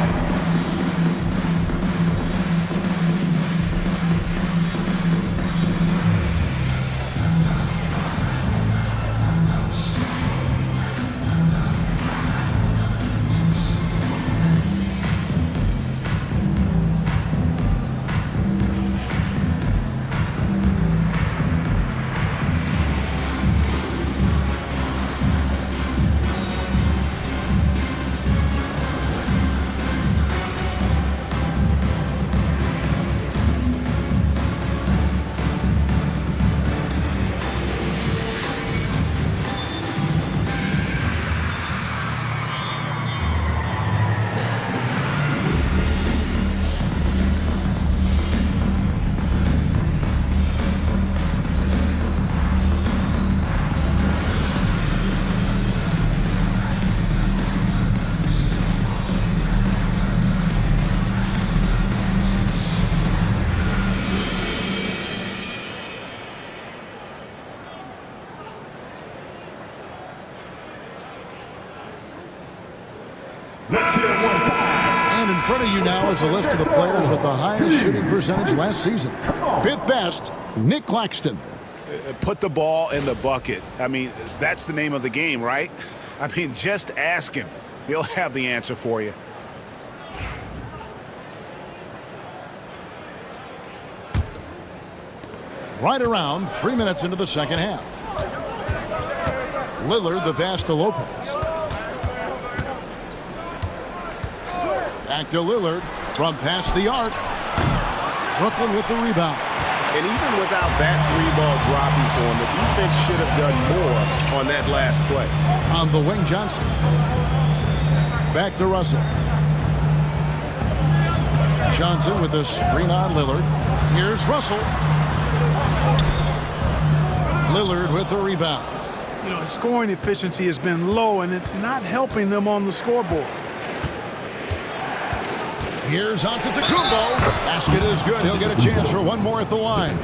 And in front of you now is a list of the players with the highest shooting percentage last season. 5th best, Nick Claxton. Put the ball in the bucket. I mean, that's the name of the game, right? I mean, just ask him. He'll have the answer for you. Right around 3 minutes into the second half. Lillard the pass to Lopez. Back to Lillard from past the arc. Brooklyn with the rebound. And even without that three-ball dropping for him, the defense should have done more on that last play. On the wing, Johnson. Back to Russell. Johnson with a screen on Lillard. Here's Russell. Lillard with the rebound. You know, his scoring efficiency has been low, and it's not helping them on the scoreboard. Here's Antetokounmpo. Basket is good. He'll get a chance for one more at the line.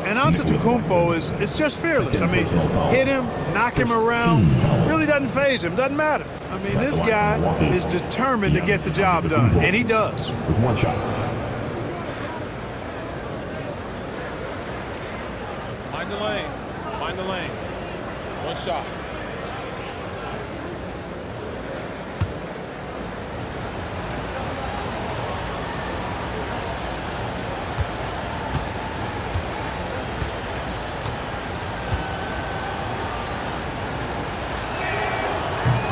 And Antetokounmpo is just fearless. I mean, hit him, knock him around. Really doesn't faze him. Doesn't matter. I mean, this guy is determined to get the job done, and he does. With one shot. Mind the lanes. Mind the lanes. One shot.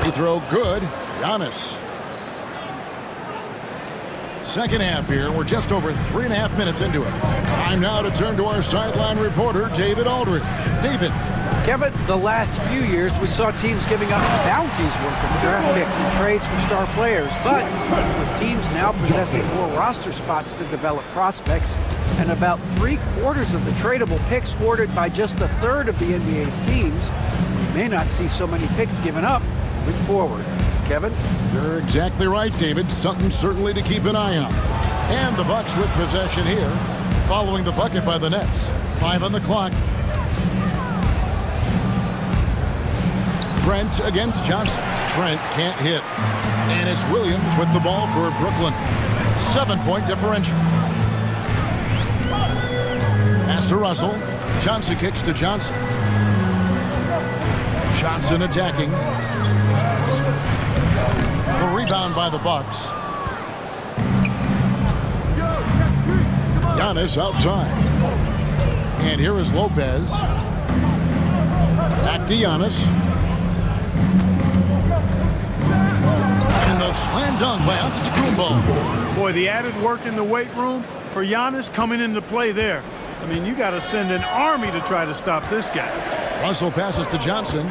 Free throw good. Giannis. Second half here. We're just over 3.5 minutes into it. Time now to turn to our sideline reporter, David Aldridge. David. Kevin, the last few years we saw teams giving up bounties worth of draft picks and trades for star players. But with teams now possessing more roster spots to develop prospects and about 3/4 of the tradable picks hoarded by just a third of the NBA's teams, we may not see so many picks given up moving forward. Kevin? You're exactly right, David. Something certainly to keep an eye on. And the Bucks with possession here, following the bucket by the Nets. 5 on the clock. Trent against Johnson. Trent can't hit. And it's Williams with the ball for Brooklyn. 7-point differential. Pass to Russell. Johnson kicks to Johnson. Johnson attacking. The rebound by the Bucks. Giannis outside. And here is Lopez. Back to Giannis. And the slam dunk by Antetokounmpo. Boy, the added work in the weight room for Giannis coming into play there. I mean, you got to send an army to try to stop this guy. Russell passes to Johnson.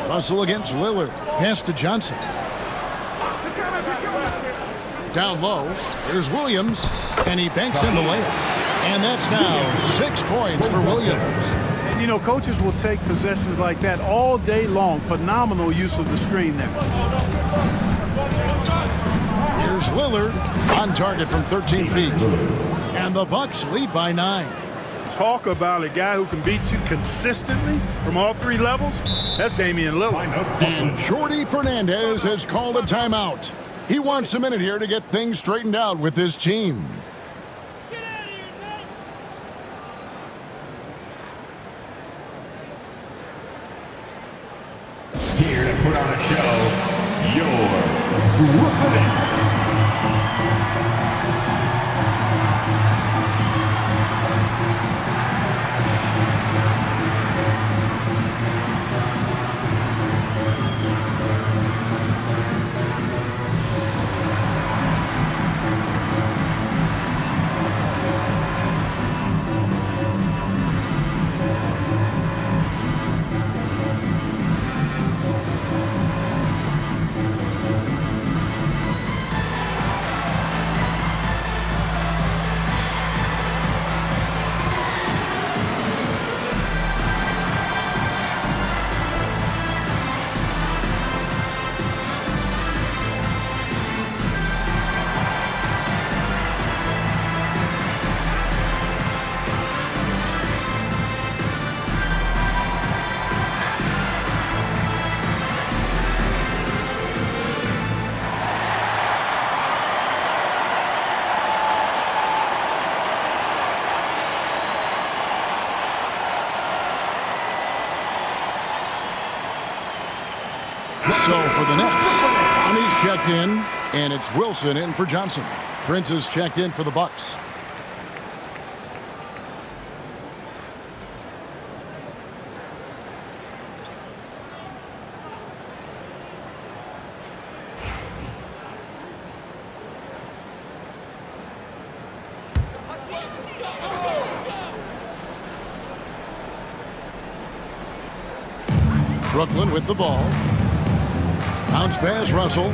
Russell against Lillard. Pass to Johnson. Down low. Here's Williams. And he banks in the layup. And that's now 6 points for Williams. And, you know, coaches will take possessions like that all day long. Phenomenal use of the screen there. Here's Lillard on target from 13 feet. And the Bucks lead by 9. Talk about a guy who can beat you consistently from all 3 levels. That's Damian Lillard. And Jordi Fernandez has called a timeout. He wants a minute here to get things straightened out with his team. Here to put on a show, your Brooklyn Nets. So for the Nets, Bonnie's checked in, and it's Wilson in for Johnson. Prince is checked in for the Bucks. Brooklyn with the ball. Bounce pass, Russell.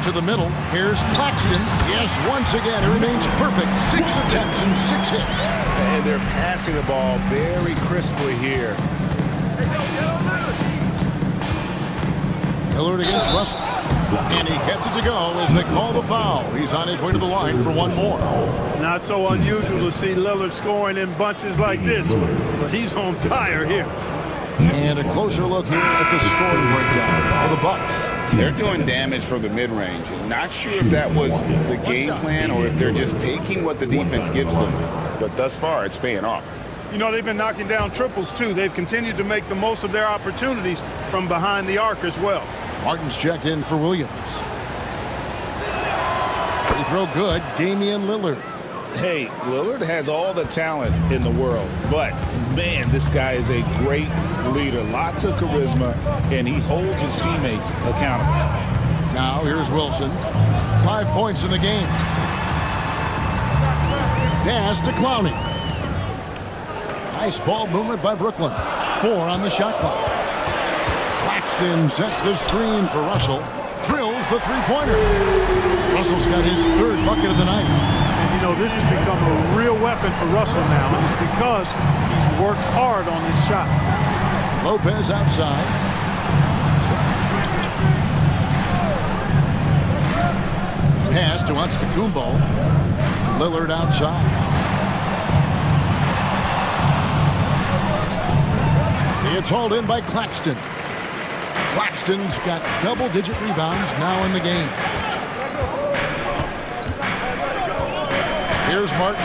To the middle. Here's Claxton. Yes, once again, it remains perfect. 6 attempts and 6 hits. And they're passing the ball very crisply here. Lillard against Russell. And he gets it to go as they call the foul. He's on his way to the line for one more. Not so unusual to see Lillard scoring in bunches like this, but he's on fire here. And a closer look here at the scoring breakdown for the Bucks. They're doing damage from the mid-range. Not sure if that was the game plan or if they're just taking what the defense gives them. But thus far, it's paying off. You know, they've been knocking down triples, too. They've continued to make the most of their opportunities from behind the arc as well. Martin's checked in for Williams. Free throw good. Damian Lillard. Hey, Lillard has all the talent in the world, but, man, this guy is a great leader. Lots of charisma, and he holds his teammates accountable. Now, here's Wilson. 5 points in the game. Pass to Clowney. Nice ball movement by Brooklyn. 4 on the shot clock. Claxton sets the screen for Russell. Drills the three-pointer. Russell's got his 3rd bucket of the night. You know, this has become a real weapon for Russell now, and it's because he's worked hard on his shot. Lopez outside. Pass to Antetokounmpo. Lillard outside. It's hauled in by Claxton. Claxton's got double-digit rebounds now in the game. Here's Martin.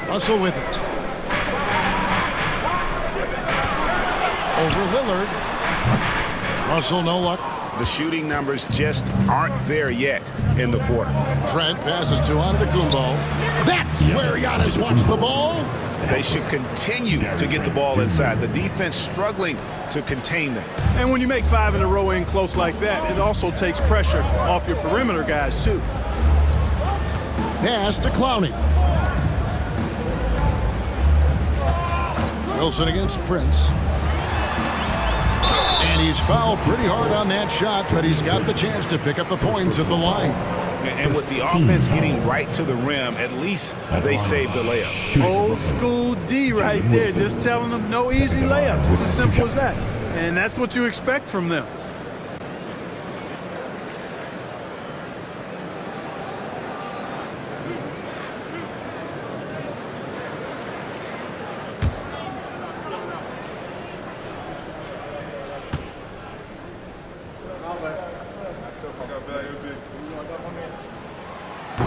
Russell with it. Over Lillard. Russell, no luck. The shooting numbers just aren't there yet in the quarter. Trent passes to Antetokounmpo. That's where Giannis wants the ball. They should continue to get the ball inside. The defense struggling to contain them. And when you make 5 in a row in close like that, it also takes pressure off your perimeter guys, too. Pass to Clowney. Wilson against Prince. And he's fouled pretty hard on that shot, but he's got the chance to pick up the points at the line. And with the offense getting right to the rim, at least they saved the layup. Old school D right there, just telling them no easy layups. It's as simple as that. And that's what you expect from them.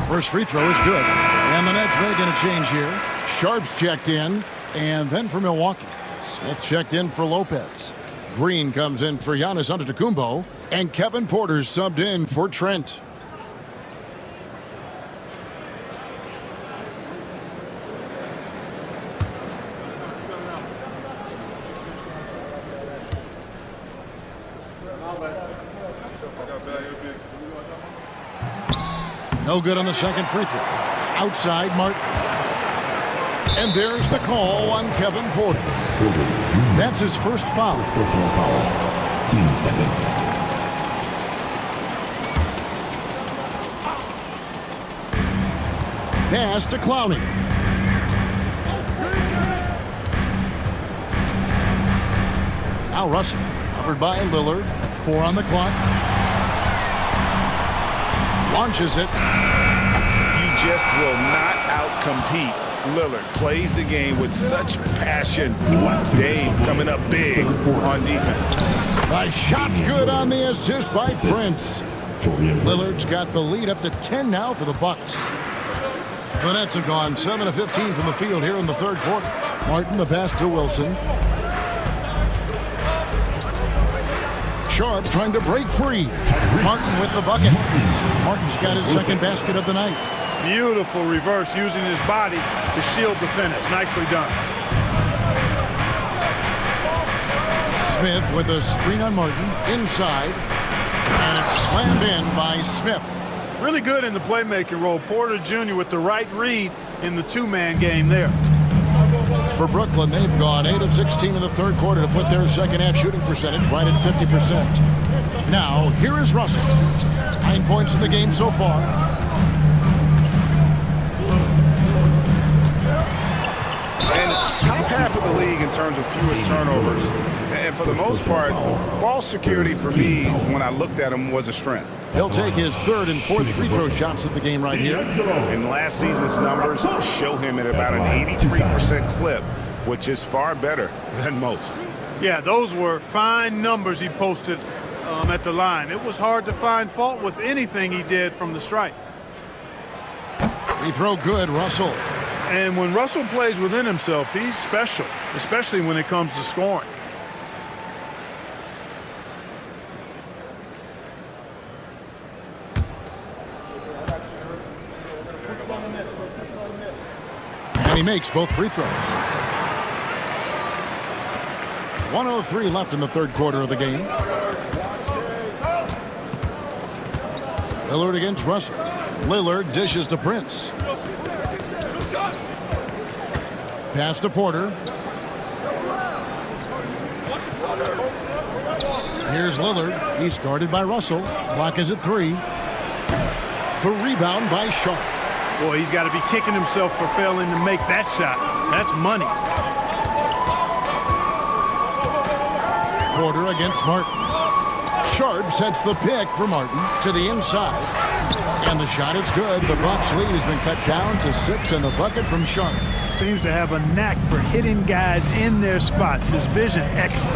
First free throw is good. And the Nets making a change here. Sharp's checked in. And then for Milwaukee, Smith checked in for Lopez. Green comes in for Giannis Antetokounmpo. And Kevin Porter's subbed in for Trent. No good on the second free throw. Outside Martin. And there's the call on Kevin Porter. That's his first foul. Personal foul. Team second. Pass to Clowney. Now Russell. Covered by Lillard. 4 on the clock. Launches it. You just will not outcompete Lillard. Plays the game with such passion. Dave coming up big on defense. The shot's good on the assist by Prince. Lillard's got the lead up to 10 now for the Bucks. The Nets have gone 7 of 15 from the field here in the third quarter. Martin, the pass to Wilson. Sharp trying to break free. Martin with the bucket. Martin's got his second basket of the night. Beautiful reverse using his body to shield the finish. Nicely done. Smith with a screen on Martin. Inside. And it's slammed in by Smith. Really good in the playmaking role. Porter Jr. with the right read in the two-man game there. For Brooklyn, they've gone 8 of 16 in the third quarter to put their second-half shooting percentage right at 50%. Now, here is Russell. 9 points in the game so far. And top half of the league in terms of fewest turnovers. And for the most part, ball security for me, when I looked at him, was a strength. He'll take his third and fourth free throw shots of the game right here. And last season's numbers show him at about an 83% clip, which is far better than most. Yeah, those were fine numbers he posted at the line. It was hard to find fault with anything he did from the stripe. Free throw good, Russell. And when Russell plays within himself, he's special, especially when it comes to scoring. And he makes both free throws. 1:03 left in the third quarter of the game. Lillard against Russell. Lillard dishes to Prince. Pass to Porter. Here's Lillard. He's guarded by Russell. Clock is at 3. The rebound by Sharp. Boy, he's got to be kicking himself for failing to make that shot. That's money. Porter against Martin. Sharp sets the pick for Martin to the inside. And the shot is good. The Bucks lead has been cut down to 6 and the bucket from Sharp. Seems to have a knack for hitting guys in their spots. His vision excellent.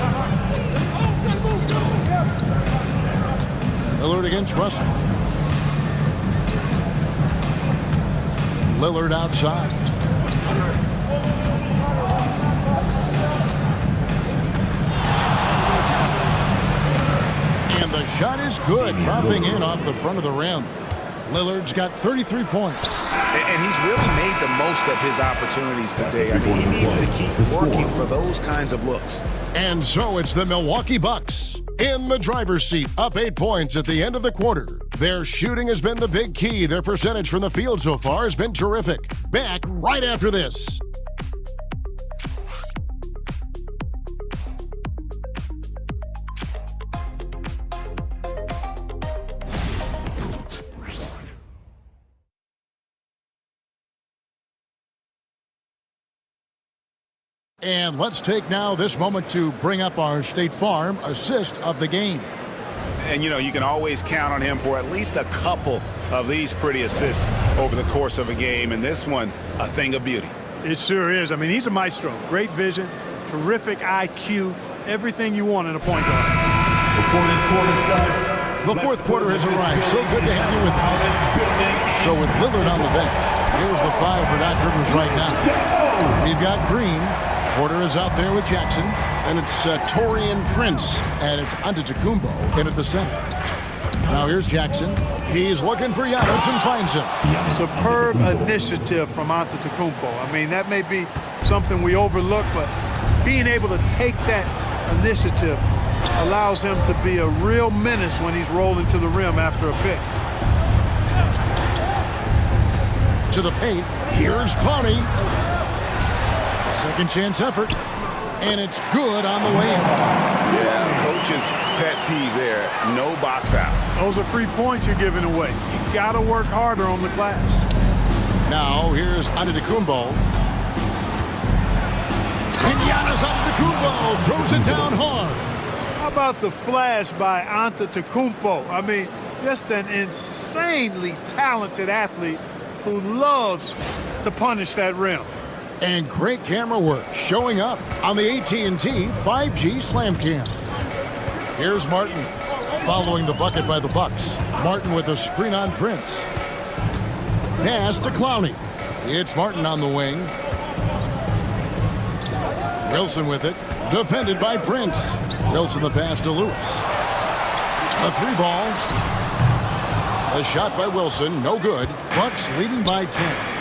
Lillard against Russell. Lillard outside. And the shot is good, dropping in off the front of the rim. Lillard's got 33 points. And he's really made the most of his opportunities today. I mean, he needs to keep working for those kinds of looks. And so it's the Milwaukee Bucks in the driver's seat, up 8 points at the end of the quarter. Their shooting has been the big key. Their percentage from the field so far has been terrific. Back right after this. And let's take now this moment to bring up our State Farm assist of the game. And, you know, you can always count on him for at least a couple of these pretty assists over the course of a game. And this one, a thing of beauty. It sure is. I mean, he's a maestro. Great vision, terrific IQ, everything you want in a point guard. The fourth quarter has arrived. So good to have you with us. So with Lillard on the bench, here's the 5 for Doc Rivers right now. We've got Green. Porter is out there with Jackson, and it's Taurean Prince, and it's Antetokounmpo in at the center. Now here's Jackson. He's looking for Giannis and finds him. Superb initiative from Antetokounmpo. I mean, that may be something we overlook, but being able to take that initiative allows him to be a real menace when he's rolling to the rim after a pick. To the paint, here's Clowney. Second chance effort, and it's good on the way in. Yeah, coach's pet peeve there, no box out. Those are free points you're giving away. You got to work harder on the glass. Now here's Antetokounmpo. And Giannis Antetokounmpo throws it down hard. How about the flash by Antetokounmpo? I mean, just an insanely talented athlete who loves to punish that rim. And great camera work showing up on the AT&T 5G Slam Cam. Here's Martin following the bucket by the Bucks. Martin with a screen on Prince. Pass to Clowney. It's Martin on the wing. Wilson with it. Defended by Prince. Wilson the pass to Lewis. A 3-ball. A shot by Wilson, no good. Bucks leading by 10.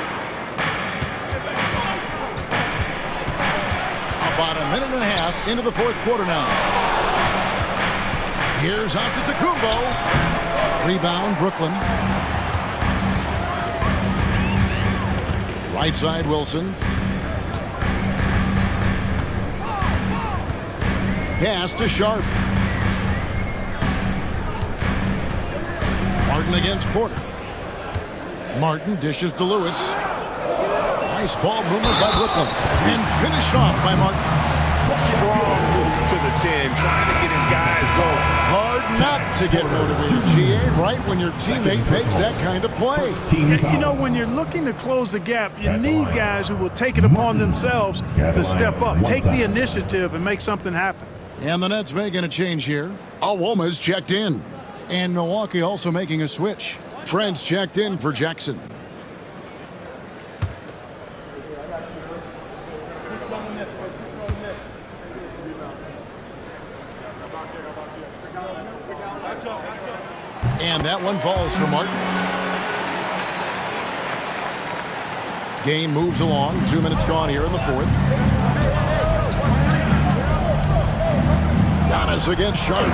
About a minute and a half into the fourth quarter now. Here's Antetokounmpo. Rebound, Brooklyn. Right side, Wilson. Pass to Sharp. Martin against Porter. Martin dishes to Lewis. Nice ball movement by Brooklyn. And finished off by Martin. Strong move to the 10, trying to get his guys going. Hard not to get motivated, GA, right when your teammate makes that kind of play. You know, when you're looking to close the gap, you need guys who will take it upon themselves to step up, take the initiative, and make something happen. And the Nets making a change here. Awoma's checked in. And Milwaukee also making a switch. Trent's checked in for Jackson. And that one falls for Martin. Game moves along. 2 minutes gone here in the fourth. Giannis against Sharp.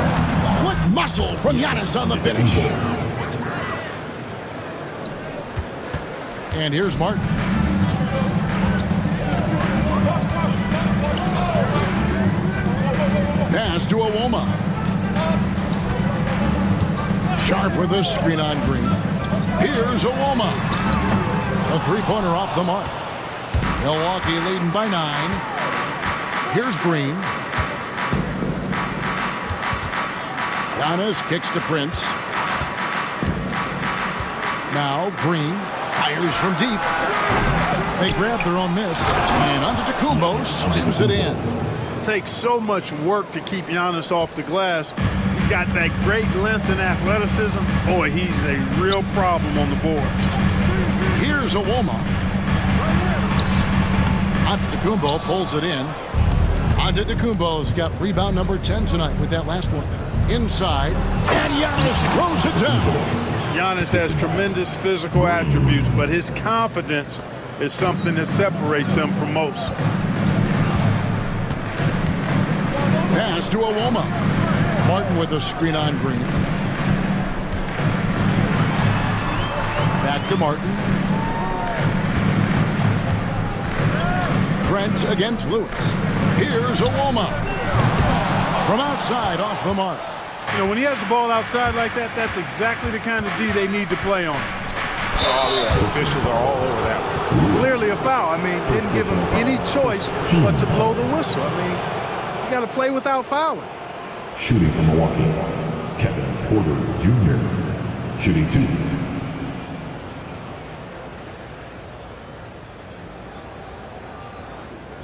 Quick muscle from Giannis on the finish. And here's Martin. Pass to Awoma. Sharp with a screen on Green. Here's Awoma. A three-pointer off the mark. Milwaukee leading by 9. Here's Green. Giannis kicks to Prince. Now Green fires from deep. They grab their own miss. And Antetokounmpo slams it in. Takes so much work to keep Giannis off the glass. He's got that great length and athleticism. Boy, he's a real problem on the boards. Here's Awoma. Antetokounmpo pulls it in. Antetokounmpo's got rebound number 10 tonight with that last one. Inside, and Giannis throws it down. Giannis has tremendous physical attributes, but his confidence is something that separates him from most. Pass to Awoma. Martin with a screen on Green. Back to Martin. Trent against Lewis. Here's Awoma. From outside, off the mark. You know, when he has the ball outside like that, that's exactly the kind of D they need to play on. Oh, yeah, the officials are all over that one. Clearly a foul. I mean, didn't give him any choice but to blow the whistle. I mean, you got to play without fouling. Shooting from Milwaukee, Kevin Porter Jr. Shooting 2.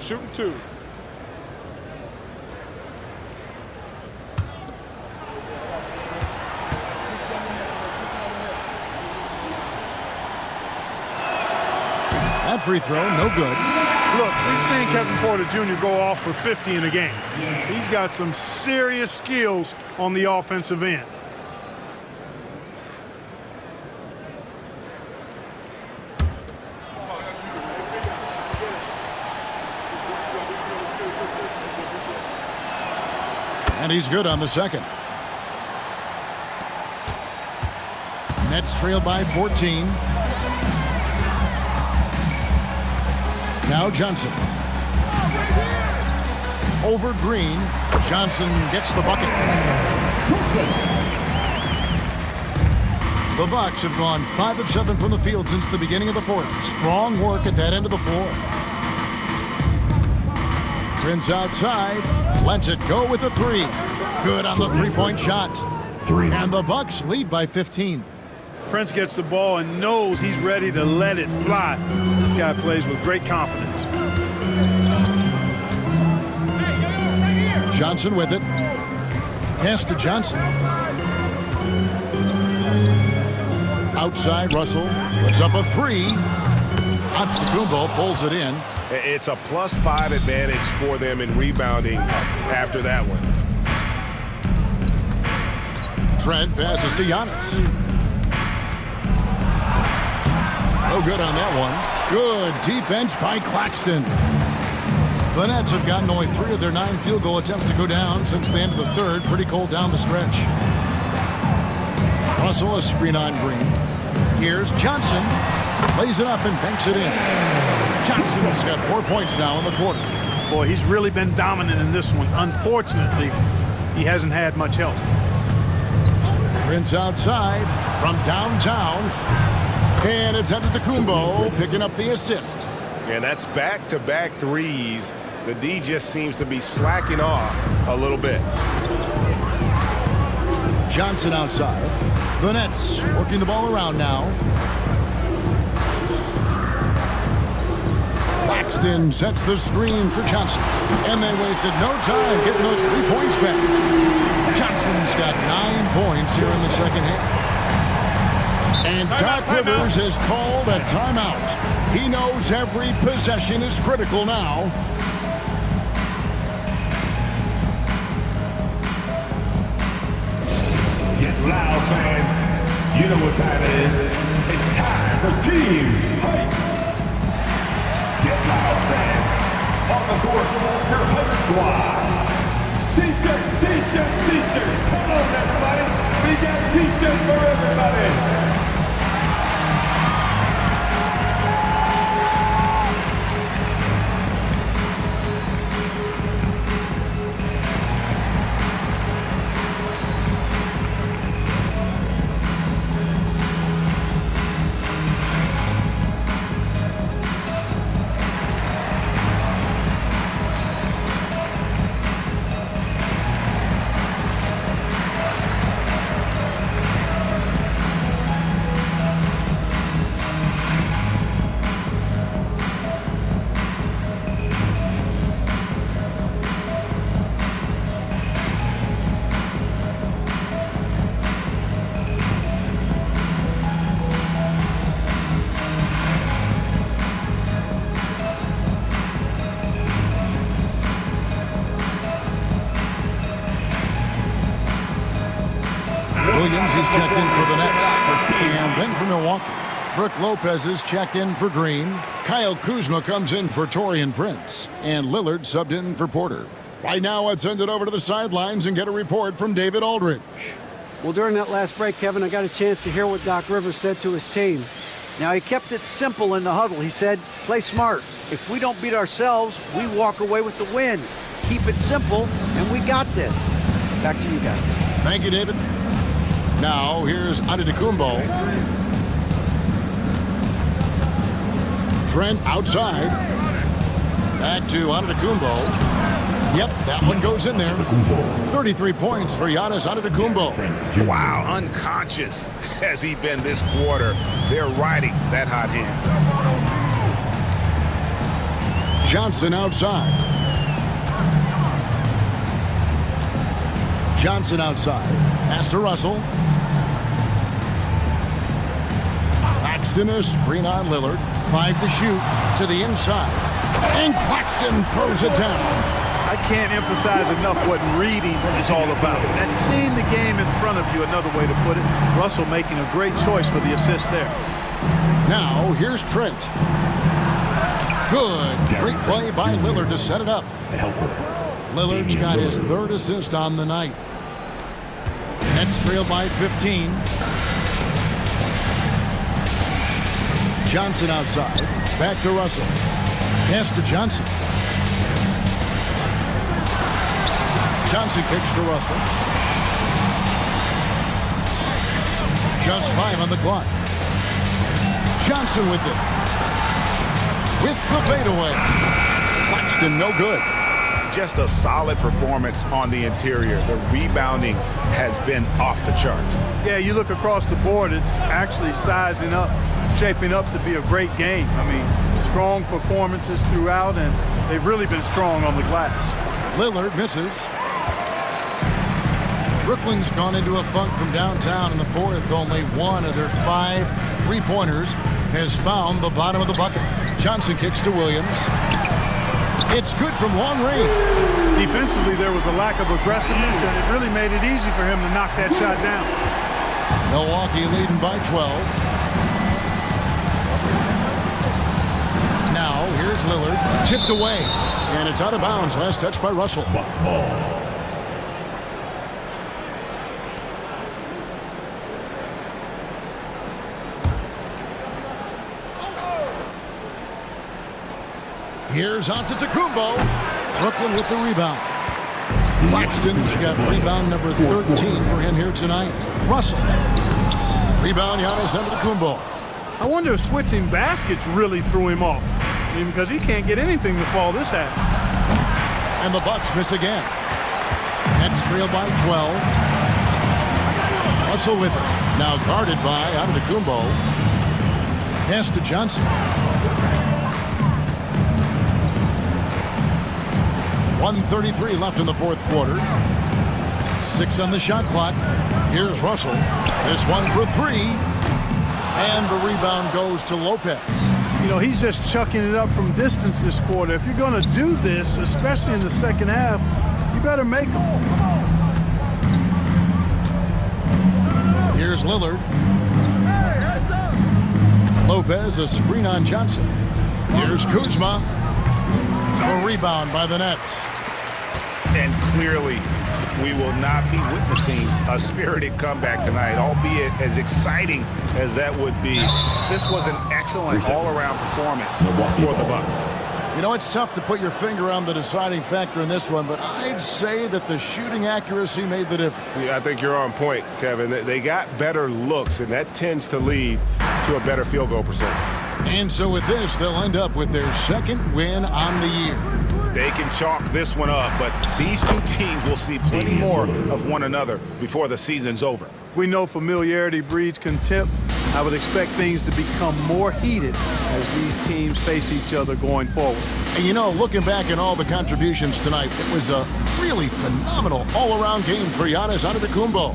Shooting 2. That free throw, no good. Look, we've seen Kevin Porter Jr. go off for 50 in a game. He's got some serious skills on the offensive end. And he's good on the second. Nets trail by 14. Now Johnson. Over Green. Johnson gets the bucket. The Bucks have gone 5 of 7 from the field since the beginning of the fourth. Strong work at that end of the floor. Prince outside. Lets it go with a 3. Good on the three-point shot. 3. And the Bucks lead by 15. Prince gets the ball and knows he's ready to let it fly. This guy plays with great confidence. Johnson with it. Pass to Johnson. Outside, Russell puts up a 3. Antetokounmpo pulls it in. It's a +5 advantage for them in rebounding after that one. Trent passes to Giannis. No good on that one. Good defense by Claxton. The Nets have gotten only 3 of their 9 field goal attempts to go down since the end of the third. Pretty cold down the stretch. Russell, a screen on Green. Here's Johnson. Lays it up and banks it in. Johnson's got 4 points now in the quarter. Boy, he's really been dominant in this one. Unfortunately, he hasn't had much help. Prince outside from downtown. And it's Antetokounmpo picking up the assist. And that's back-to-back threes. The D just seems to be slacking off a little bit. Johnson outside. The Nets working the ball around now. Claxton sets the screen for Johnson. And they wasted no time getting those 3 points back. Johnson's got 9 points here in the second half. And Doc Rivers has called a timeout. He knows every possession is critical now. Get loud, fans. You know what time it is. It's time for team hype. Get loud, fans. On the court, your hype squad. T-shirt. Come on, everybody. We got T-shirts for everybody. Williams is checked in for the Nets. And then for Milwaukee, Brook Lopez is checked in for Green. Kyle Kuzma comes in for Taurean Prince. And Lillard subbed in for Porter. Right now, let's send it over to the sidelines and get a report from David Aldridge. Well, during that last break, Kevin, I got a chance to hear what Doc Rivers said to his team. Now, he kept it simple in the huddle. He said, play smart. If we don't beat ourselves, we walk away with the win. Keep it simple, and we got this. Back to you guys. Thank you, David. Now, here's Antetokounmpo. Trent outside. Back to Antetokounmpo. Yep, that one goes in there. 33 points for Giannis Antetokounmpo. Wow, unconscious has he been this quarter. They're riding that hot hand. Johnson outside. Johnson outside. Pass to Russell. Claxton a screen on Lillard. 5 to shoot to the inside. And Claxton throws it down. I can't emphasize enough what reading is all about. That's seeing the game in front of you, another way to put it. Russell making a great choice for the assist there. Now, here's Trent. Good. Great play by Lillard to set it up. Lillard's got his 3rd assist on the night. Nets trailed by 15. Johnson outside. Back to Russell. Pass to Johnson. Johnson kicks to Russell. Just 5 on the clock. Johnson with it. With the fadeaway. Claxton no good. Just a solid performance on the interior. The rebounding has been off the charts. Yeah, you look across the board, it's actually sizing up, shaping up to be a great game. I mean, strong performances throughout, and they've really been strong on the glass. Lillard misses. Brooklyn's gone into a funk from downtown in the 4th. Only one of their 5 3-pointers has found the bottom of the bucket. Johnson kicks to Williams. It's good from long range. Defensively, there was a lack of aggressiveness, and it really made it easy for him to knock that shot down. Milwaukee leading by 12. Now, here's Lillard. Tipped away. And it's out of bounds. Last touch by Russell. Here's Antetokounmpo. Brooklyn with the rebound. Claxton's got rebound number 13 for him here tonight. Russell. Rebound, Giannis Antetokounmpo. I wonder if switching baskets really threw him off. I mean, because he can't get anything to fall this half. And the Bucks miss again. Nets trail by 12. Russell with it. Now guarded by Antetokounmpo. Pass to Johnson. 1:33 left in the fourth quarter. 6 on the shot clock. Here's Russell. This one for 3. And the rebound goes to Lopez. You know, he's just chucking it up from distance this quarter. If you're going to do this, especially in the second half, you better make them. Here's Lillard. Lopez, a screen on Johnson. Here's Kuzma. A rebound by the Nets. And clearly, we will not be witnessing a spirited comeback tonight, albeit as exciting as that would be. This was an excellent all-around performance for the Bucks. You know, it's tough to put your finger on the deciding factor in this one, but I'd say that the shooting accuracy made the difference. Yeah, I think you're on point, Kevin. They got better looks, and that tends to lead to a better field goal percentage. And so with this, they'll end up with their second win on the year. They can chalk this one up, but these two teams will see plenty more of one another before the season's over. We know familiarity breeds contempt. I would expect things to become more heated as these teams face each other going forward. And you know, looking back at all the contributions tonight, it was a really phenomenal all-around game for Giannis Antetokounmpo.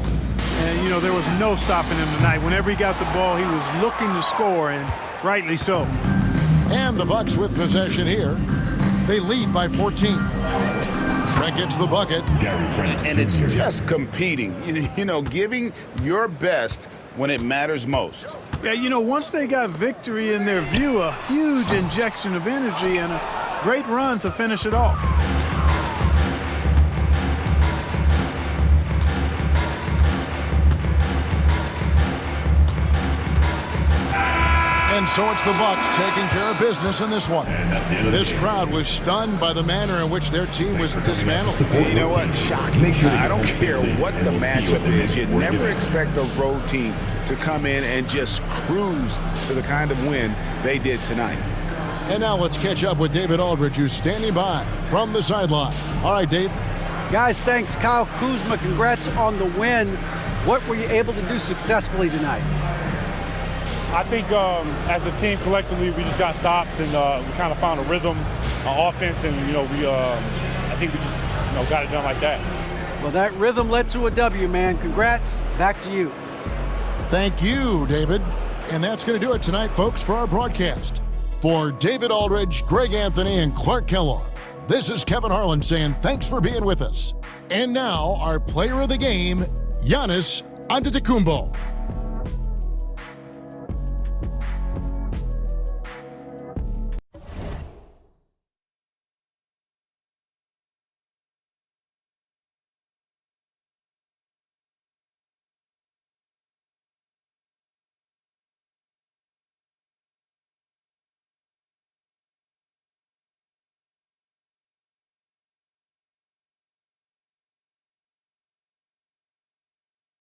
And, you know, there was no stopping him tonight. Whenever he got the ball, he was looking to score, and rightly so. And the Bucks with possession here. They lead by 14. Trent gets the bucket. And it's just competing, you know, giving your best when it matters most. Yeah, you know, once they got victory in their view, a huge injection of energy and a great run to finish it off. And so it's the Bucks taking care of business in this one. This crowd was stunned by the manner in which their team was dismantled. You know what? Shocking. I don't care what the matchup is. You never expect a road team to come in and just cruise to the kind of win they did tonight. And now let's catch up with David Aldridge, who's standing by from the sideline. All right, Dave. Guys, thanks. Kyle Kuzma, congrats on the win. What were you able to do successfully tonight? I think as a team collectively, we just got stops and we kind of found a rhythm on offense, and I think we just got it done like that. Well, that rhythm led to a W, man. Congrats. Back to you. Thank you, David. And that's going to do it tonight, folks, for our broadcast. For David Aldridge, Greg Anthony, and Clark Kellogg, this is Kevin Harlan saying thanks for being with us. And now, our player of the game, Giannis Antetokounmpo.